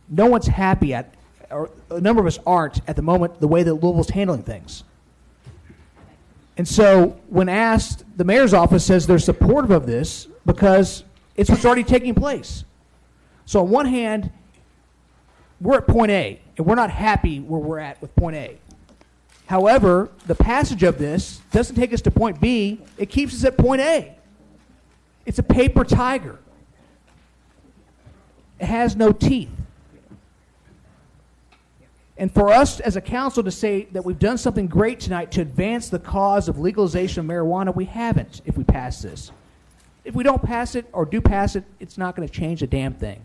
No one's happy at, or a number of us aren't at the moment, the way that Louisville's handling things. And so when asked, the mayor's office says they're supportive of this because it's what's already taking place. So on one hand, we're at point A, and we're not happy where we're at with point A. However, the passage of this doesn't take us to point B, it keeps us at point A. It's a paper tiger. It has no teeth. And for us as a council to say that we've done something great tonight to advance the cause of legalization of marijuana, we haven't if we pass this. If we don't pass it or do pass it, it's not going to change a damn thing.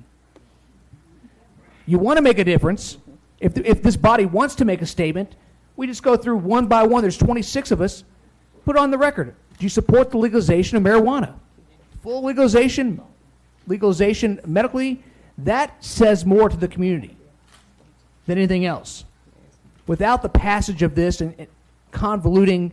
You want to make a difference. If this body wants to make a statement, we just go through one by one. There's 26 of us. Put it on the record. Do you support the legalization of marijuana? Full legalization medically, that says more to the community than anything else. Without the passage of this and convoluting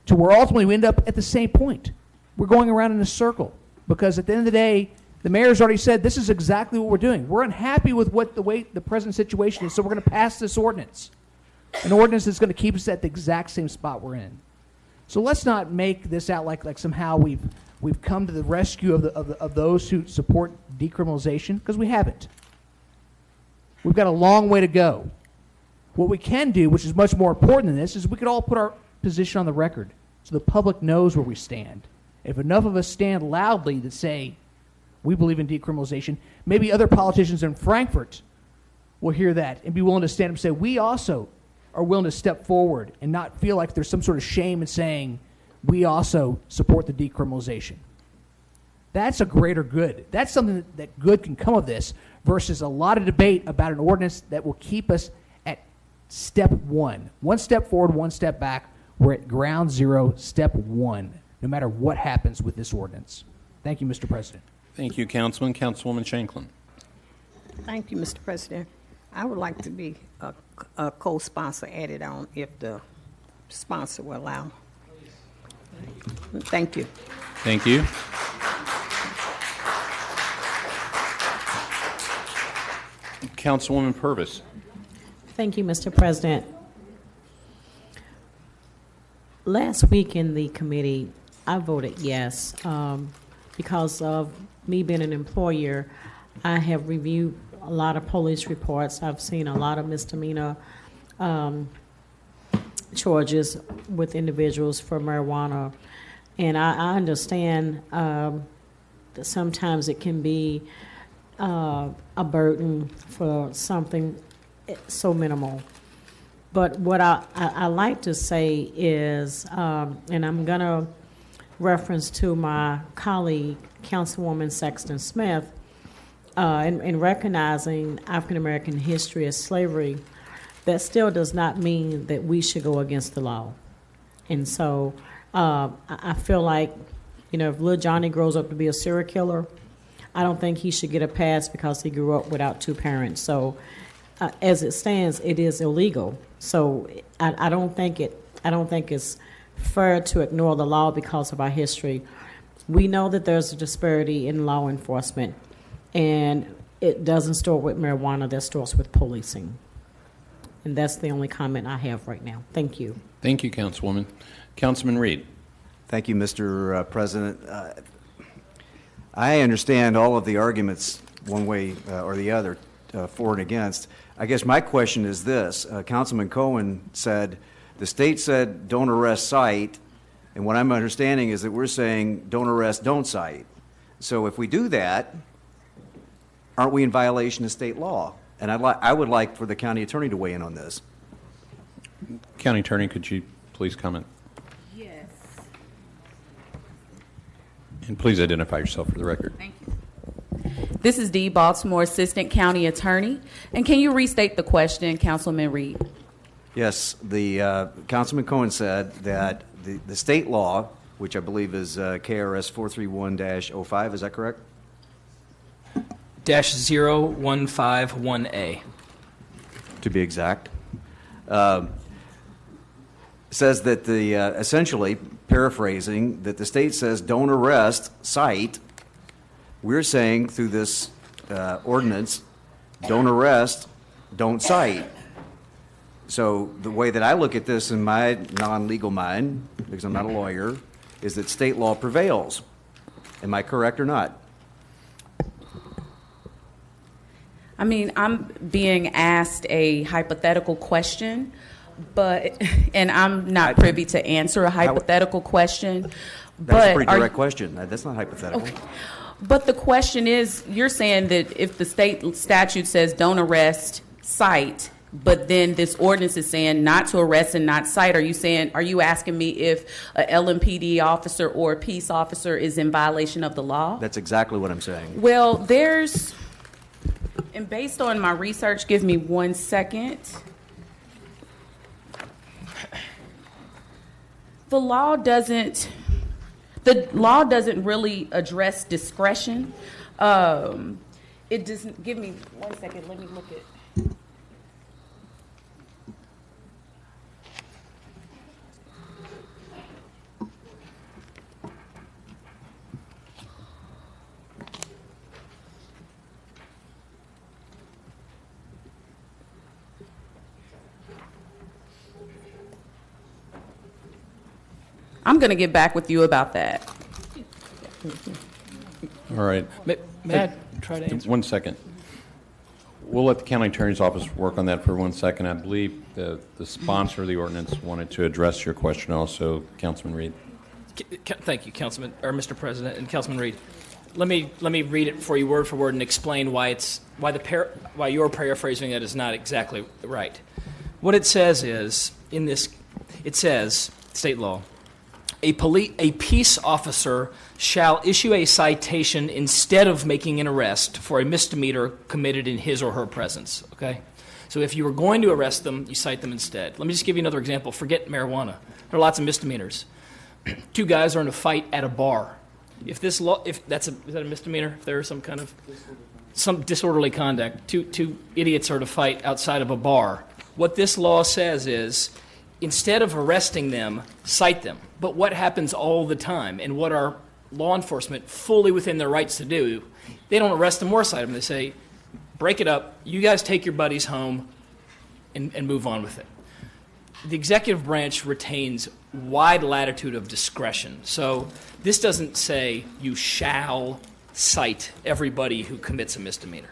to where ultimately we end up at the same point. We're going around in a circle because at the end of the day, the mayor's already said this is exactly what we're doing. We're unhappy with the way the present situation is, so we're going to pass this ordinance. An ordinance that's going to keep us at the exact same spot we're in. So let's not make this out like somehow we've come to the rescue of those who support decriminalization, because we haven't. We've got a long way to go. What we can do, which is much more important than this, is we could all put our position on the record so the public knows where we stand. If enough of us stand loudly to say we believe in decriminalization, maybe other politicians in Frankfort will hear that and be willing to stand up and say we also are willing to step forward and not feel like there's some sort of shame in saying we also support the decriminalization. That's a greater good. That's something that good can come of this versus a lot of debate about an ordinance that will keep us at step one. One step forward, one step back. We're at ground zero, step one, no matter what happens with this ordinance. Thank you, Mr. President. Thank you, Councilman. Councilwoman Shanklin. Thank you, Mr. President. I would like to be a co-sponsor added on if the sponsor will allow. Thank you. Thank you. Councilwoman Purvis. Thank you, Mr. President. Last week in the committee, I voted yes because of me being an employer. I have reviewed a lot of police reports. I've seen a lot of misdemeanor charges with individuals for marijuana. And I understand that sometimes it can be a burden for something so minimal. But what I like to say is, and I'm going to reference to my colleague, Councilwoman Sexton Smith, in recognizing African-American history as slavery, that still does not mean that we should go against the law. And so I feel like, if little Johnny grows up to be a serial killer, I don't think he should get a pass because he grew up without two parents. So as it stands, it is illegal. So I don't think it's fair to ignore the law because of our history. We know that there's a disparity in law enforcement, and it doesn't start with marijuana, that starts with policing. And that's the only comment I have right now. Thank you. Thank you, Councilwoman. Councilman Reed. Thank you, Mr. President. I understand all of the arguments one way or the other for and against. I guess my question is this. Councilman Cohen said, the state said don't arrest, cite, and what I'm understanding is that we're saying don't arrest, don't cite. So if we do that, aren't we in violation of state law? And I would like for the county attorney to weigh in on this. County Attorney, could you please comment? Yes. And please identify yourself for the record. Thank you. This is Dee Baltimore, Assistant County Attorney. And can you restate the question, Councilman Reed? Yes, the Councilman Cohen said that the state law, which I believe is KRS 431-05, is that correct? -0151A. To be exact. says that the, essentially, paraphrasing, that the state says don't arrest, cite. We're saying through this ordinance, don't arrest, don't cite. So the way that I look at this in my non-legal mind, because I'm not a lawyer, is that state law prevails. Am I correct or not? I mean, I'm being asked a hypothetical question, and I'm not privy to answer a hypothetical question. That's a pretty direct question. That's not hypothetical. Okay. But the question is, you're saying that if the state statute says don't arrest, cite, but then this ordinance is saying not to arrest and not cite, are you asking me if a LMPD officer or a peace officer is in violation of the law? That's exactly what I'm saying. Well, and based on my research, give me 1 second. The law doesn't really address discretion. It doesn't. Give me 1 second. Let me look at. I'm going to get back with you about that. All right. May I try to answer? 1 second. We'll let the county attorney's office work on that for 1 second. I believe the sponsor of the ordinance wanted to address your question also, Councilman Reed. Thank you, Councilman, or Mr. President, and Councilman Reed. Let me read it for you word for word and explain why you're paraphrasing it is not exactly right. What it says is it says state law. A peace officer shall issue a citation instead of making an arrest for a misdemeanor committed in his or her presence. Okay? So if you were going to arrest them, you cite them instead. Let me just give you another example. Forget marijuana. There are lots of misdemeanors. Two guys are in a fight at a bar. Is that a misdemeanor? If there is some disorderly conduct, two idiots are at a fight outside of a bar. What this law says is, instead of arresting them, cite them. But what happens all the time, and what are law enforcement fully within their rights to do, they don't arrest them or cite them. They say, break it up, you guys take your buddies home, and move on with it. The executive branch retains wide latitude of discretion. So this doesn't say you shall cite everybody who commits a misdemeanor.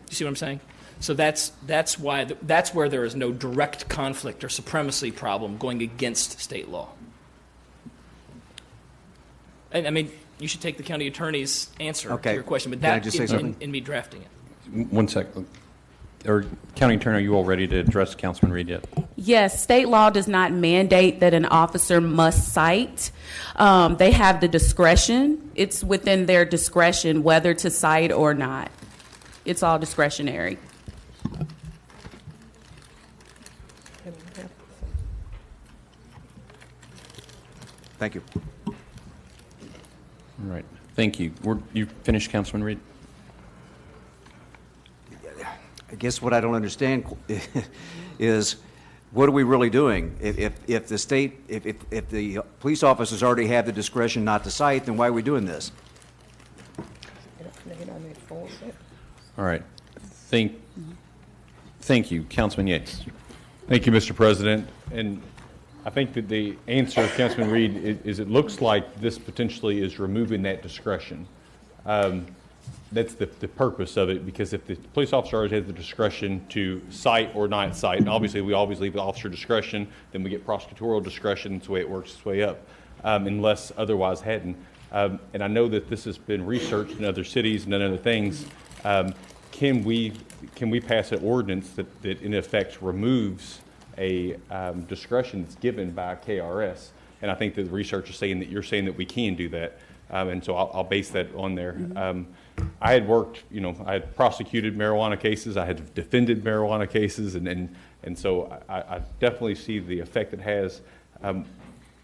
You see what I'm saying? So that's where there is no direct conflict or supremacy problem going against state law. And I mean, you should take the county attorney's answer to your question, but that is in me drafting it. 1 second. Or County Attorney, are you all ready to address Councilman Reed yet? Yes, state law does not mandate that an officer must cite. They have the discretion. It's within their discretion whether to cite or not. It's all discretionary. Thank you. All right. Thank you. You finished, Councilman Reed? I guess what I don't understand is, what are we really doing? If the state, if the police officers already have the discretion not to cite, then why are we doing this? All right. Thank you, Councilman Yates. Thank you, Mr. President. And I think that the answer, Councilman Reed, is it looks like this potentially is removing that discretion. That's the purpose of it, because if the police officer always has the discretion to cite or not cite, and obviously we always leave the officer discretion, then we get prosecutorial discretion. That's the way it works its way up, unless otherwise hadn't. And I know that this has been researched in other cities and other things. Can we pass an ordinance that in effect removes a discretion that's given by KRS? And I think that the research is saying that you're saying that we can do that. And so I'll base that on there. I had worked, I had prosecuted marijuana cases, I had defended marijuana cases, and so I definitely see the effect it has.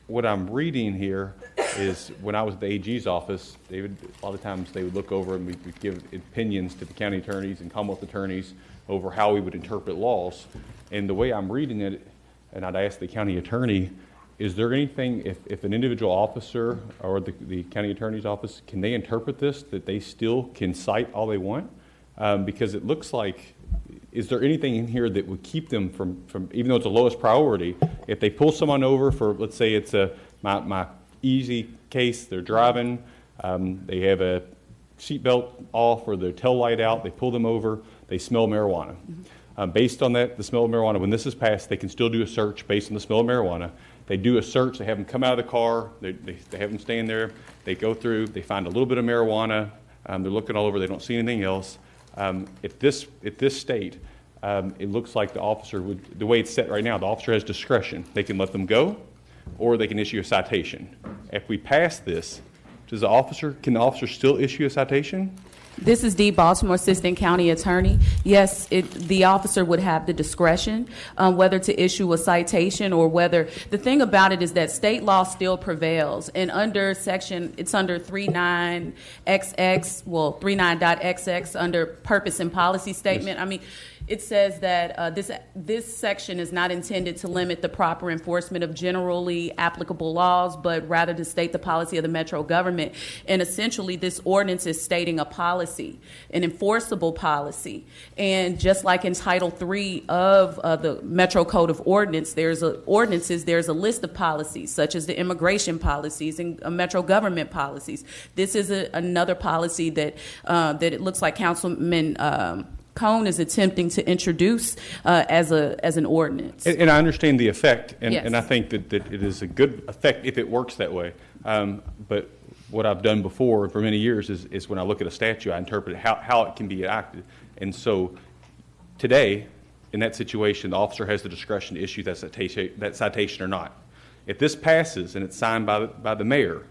What I'm reading here is, when I was at the AG's office, a lot of times they would look over and we'd give opinions to the county attorneys and Commonwealth attorneys over how we would interpret laws. And the way I'm reading it, and I'd ask the county attorney, is there anything, if an individual officer or the county attorney's office, can they interpret this that they still can cite all they want? Because it looks like, is there anything in here that would keep them from even though it's the lowest priority, if they pull someone over for, let's say it's my easy case, they're driving, they have a seatbelt off or their tail light out, they pull them over, they smell marijuana. Based on that, the smell of marijuana, when this is passed, they can still do a search based on the smell of marijuana. They do a search, they have them come out of the car, they have them stand there, they go through, they find a little bit of marijuana, they're looking all over, they don't see anything else. At this state, it looks like the officer would, the way it's set right now, the officer has discretion. They can let them go, or they can issue a citation. If we pass this, can the officer still issue a citation? This is Dee Baltimore, Assistant County Attorney. Yes, the officer would have the discretion whether to issue a citation or whether, the thing about it is that state law still prevails. And under it's under 39XX, well, 39.XX under purpose and policy statement. Yes. I mean, it says that this section is not intended to limit the proper enforcement of generally applicable laws, but rather to state the policy of the metro government. And essentially, this ordinance is stating a policy, an enforceable policy. And just like in Title III of the Metro Code of Ordinance, there's a list of policies, such as the immigration policies and metro government policies. This is another policy that it looks like Councilman Cone is attempting to introduce as an ordinance. And I understand the effect, and, yes. and I think that it is a good effect if it works that way. But what I've done before for many years is when I look at a statute, I interpret how it can be enacted. And so today, in that situation, the officer has the discretion to issue that citation or not. If this passes and it's signed by the mayor,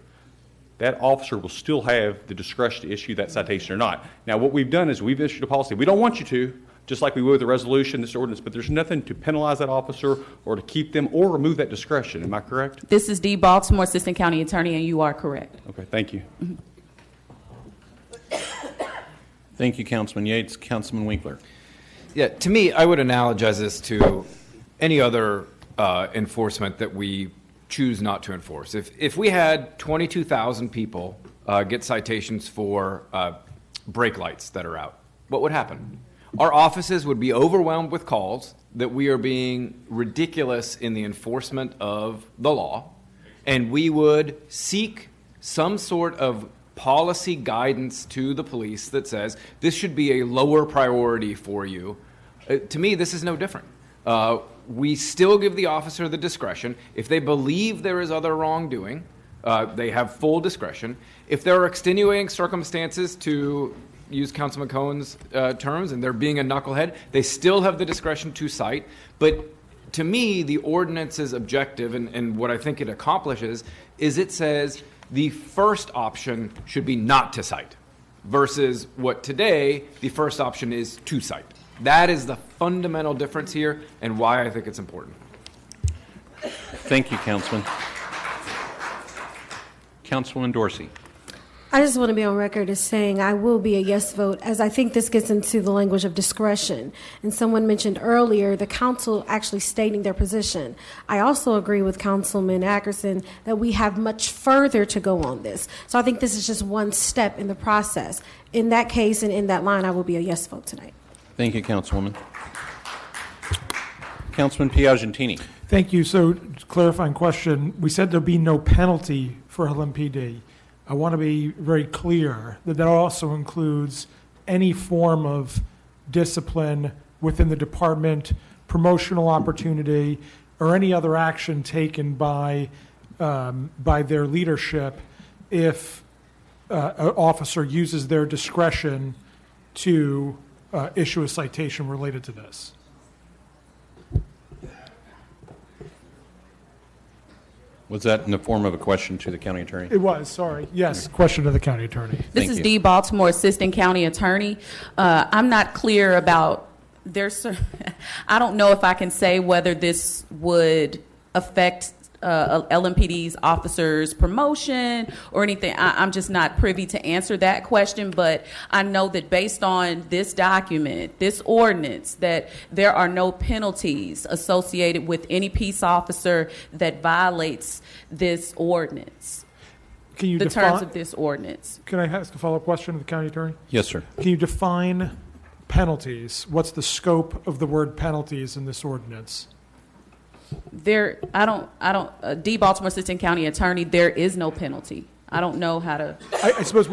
that officer will still have the discretion to issue that citation or not. Now, what we've done is we've issued a policy. We don't want you to, just like we would with the resolution, this ordinance, but there's nothing to penalize that officer or to keep them or remove that discretion. Am I correct? This is Dee Baltimore, Assistant County Attorney, and you are correct. Okay, thank you. Mm-hmm. Thank you, Councilman Yates. Councilman Winkler. Yeah, to me, I would analogize this to any other enforcement that we choose not to enforce. If we had 22,000 people get citations for brake lights that are out, what would happen? Our offices would be overwhelmed with calls that we are being ridiculous in the enforcement of the law, and we would seek some sort of policy guidance to the police that says this should be a lower priority for you. To me, this is no different. We still give the officer the discretion. If they believe there is other wrongdoing, they have full discretion. If there are extenuating circumstances, to use Councilman Cohen's terms, and they're being a knucklehead, they still have the discretion to cite. But to me, the ordinance's objective, and what I think it accomplishes, is it says the first option should be not to cite, versus what today, the first option is to cite. That is the fundamental difference here and why I think it's important. Thank you, Councilman. Councilwoman Dorsey. I just want to be on record as saying I will be a yes vote, as I think this gets into the language of discretion. And someone mentioned earlier the council actually stating their position. I also agree with Councilman Ackerson that we have much further to go on this. So I think this is just one step in the process. In that case and in that line, I will be a yes vote tonight. Thank you, Councilwoman. Councilman Piagentini. Thank you. So, clarifying question, we said there'll be no penalty for LMPD. I want to be very clear that that also includes any form of discipline within the department, promotional opportunity, or any other action taken by their leadership if an officer uses their discretion to issue a citation related to this. Was that in the form of a question to the county attorney? It was, sorry. Yes, question to the county attorney. This is Dee Baltimore, Assistant County Attorney. I'm not clear about I don't know if I can say whether this would affect LMPD's officers' promotion or anything. I'm just not privy to answer that question, but I know that based on this document, this ordinance, that there are no penalties associated with any peace officer that violates this ordinance. Can you the define, terms of this ordinance. Can I ask a follow-up question to the county attorney? Yes, sir. Can you define penalties? What's the scope of the word penalties in this ordinance? There, D. Baltimore Assistant County Attorney, there is no penalty. I don't know how to. I suppose,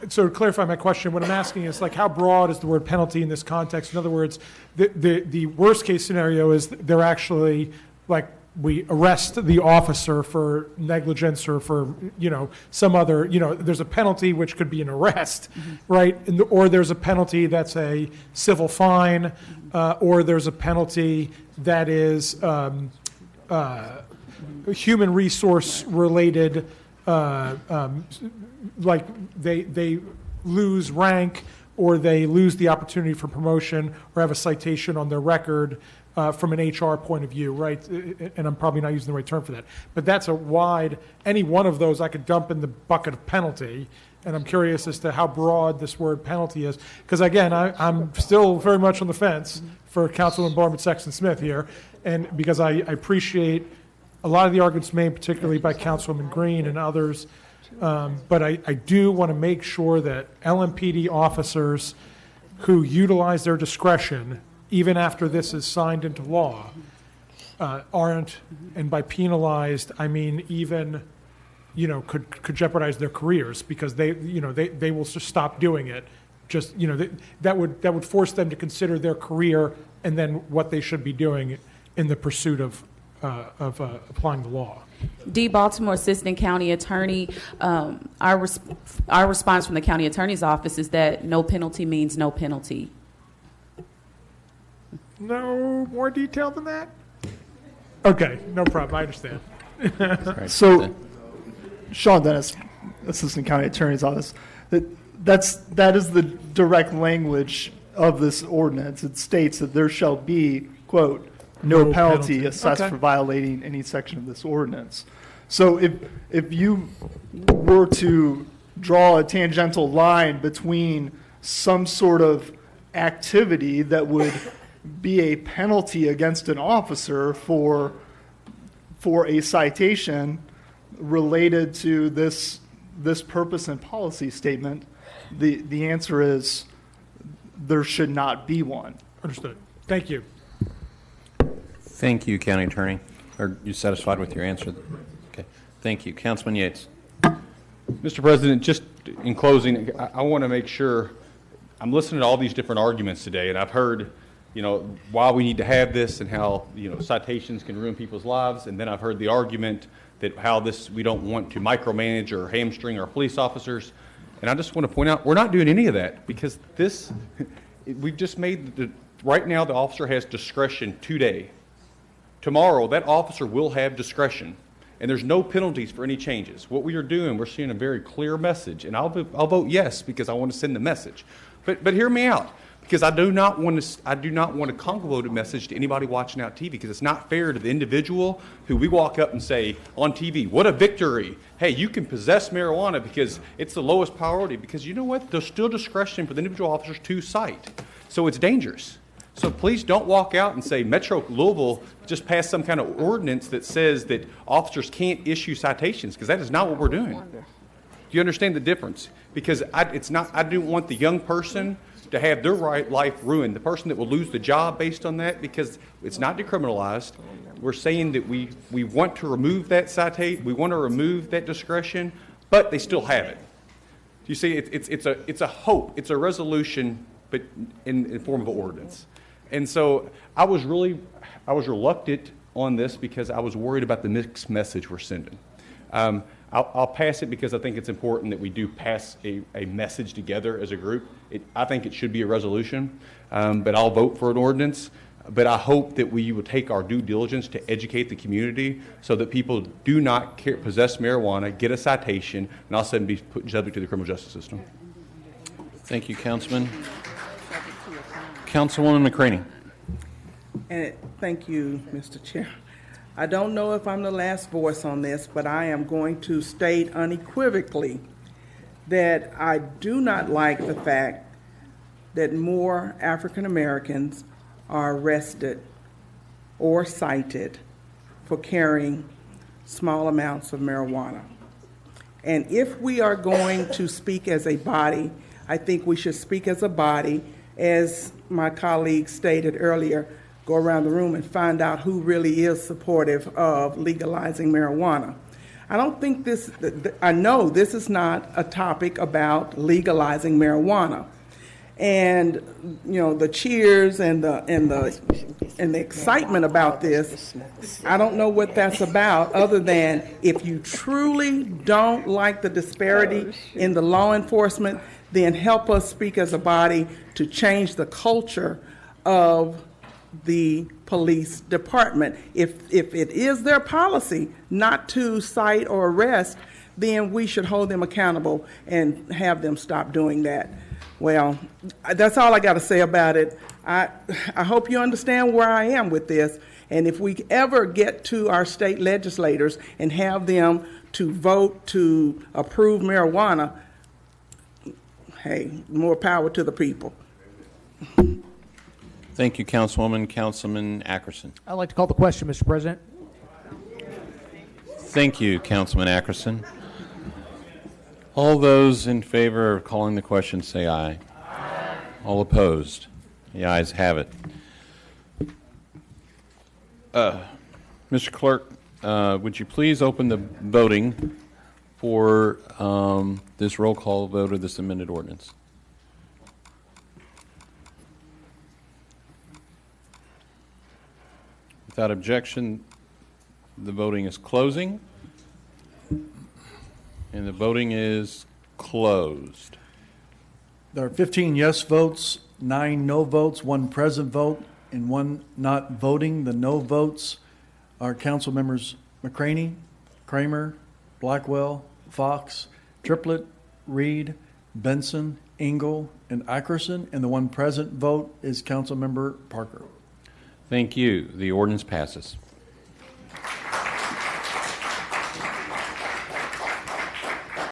so to clarify my question, what I'm asking is, like, how broad is the word penalty in this context? In other words, the worst case scenario is they're actually, like, we arrest the officer for negligence or for, some other, there's a penalty which could be an arrest, right? Or there's a penalty that's a civil fine, or there's a penalty that is human resource related, like they lose rank or they lose the opportunity for promotion or have a citation on their record. From an HR point of view, right? And I'm probably not using the right term for that. But that's a wide, any one of those I could dump in the bucket of penalty. And I'm curious as to how broad this word penalty is. Because again, I'm still very much on the fence for Councilman Barnett Sexton Smith here. And because I appreciate a lot of the arguments made, particularly by Councilwoman Green and others. But I do want to make sure that LMPD officers who utilize their discretion even after this is signed into law, aren't, and by penalized, I mean even, could jeopardize their careers because they will just stop doing it. Just, that would force them to consider their career and then what they should be doing in the pursuit of applying the law. D. Baltimore Assistant County Attorney, our response from the County Attorney's Office is that no penalty means no penalty. No more detail than that? Okay, no problem. I understand. So, Sean Dennis, Assistant County Attorney's Office, that is the direct language of this ordinance. It states that there shall be, quote, no penalty assessed for violating any section of this ordinance. So if you were to draw a tangential line between some sort of activity that would be a penalty against an officer for a citation related to this purpose and policy statement, the answer is there should not be one. Understood. Thank you. Thank you, County Attorney. Are you satisfied with your answer? Okay. Thank you. Councilman Yates. Mr. President, just in closing, I want to make sure I'm listening to all these different arguments today, and I've heard why we need to have this and how, citations can ruin people's lives. And then I've heard the argument that we don't want to micromanage or hamstring our police officers. And I just want to point out, we're not doing any of that because we've just made right now the officer has discretion today. Tomorrow, that officer will have discretion. And there's no penalties for any changes. What we are doing, we're seeing a very clear message. And I'll vote yes because I want to send the message. But hear me out. Because I do not want a convoluted message to anybody watching out TV, because it's not fair to the individual who we walk up and say on TV, what a victory. Hey, you can possess marijuana because it's the lowest priority, because you know what? There's still discretion for the individual officers to cite. So it's dangerous. So please don't walk out and say Metro Louisville just passed some kind of ordinance that says that officers can't issue citations, because that is not what we're doing. Do you understand the difference? Because I don't want the young person to have their life ruined, the person that will lose the job based on that, because it's not decriminalized. We're saying that we want to remove that citation, we want to remove that discretion, but they still have it. You see, it's a hope, it's a resolution, but in form of an ordinance. And so I was reluctant on this because I was worried about the mixed message we're sending. I'll pass it because I think it's important that we do pass a message together as a group. I think it should be a resolution, but I'll vote for an ordinance. But I hope that we will take our due diligence to educate the community so that people do not possess marijuana, get a citation, and all of a sudden be put subject to the criminal justice system. Thank you, Councilman. Councilwoman McCraney. And thank you, Mr. Chair. I don't know if I'm the last voice on this, but I am going to state unequivocally that I do not like the fact that more African Americans are arrested or cited for carrying small amounts of marijuana. And if we are going to speak as a body, I think we should speak as a body, as my colleague stated earlier, go around the room and find out who really is supportive of legalizing marijuana. I don't think I know this is not a topic about legalizing marijuana. And, you know, the cheers and the excitement about this, I don't know what that's about, other than if you truly don't like the disparity in the law enforcement, then help us speak as a body to change the culture of the police department. If it is their policy not to cite or arrest, then we should hold them accountable and have them stop doing that. Well, that's all I got to say about it. I hope you understand where I am with this. And if we ever get to our state legislators and have them to vote to approve marijuana, hey, more power to the people. Thank you, Councilwoman. Councilman Ackerson. I'd like to call the question, Mr. President. Thank you, Councilman Ackerson. All those in favor of calling the question say aye. Aye. All opposed? The ayes have it. Mr. Clerk, would you please open the voting for this roll call vote of this amended ordinance? Without objection, the voting is closing. And the voting is closed. There are 15 yes votes, 9 no votes, 1 present vote, and 1 not voting. The no votes are Council members McCraney, Kramer, Blackwell, Fox, Triplett, Reed, Benson, Engel, and Ackerson. And the 1 present vote is Council member Parker. Thank you. The ordinance passes.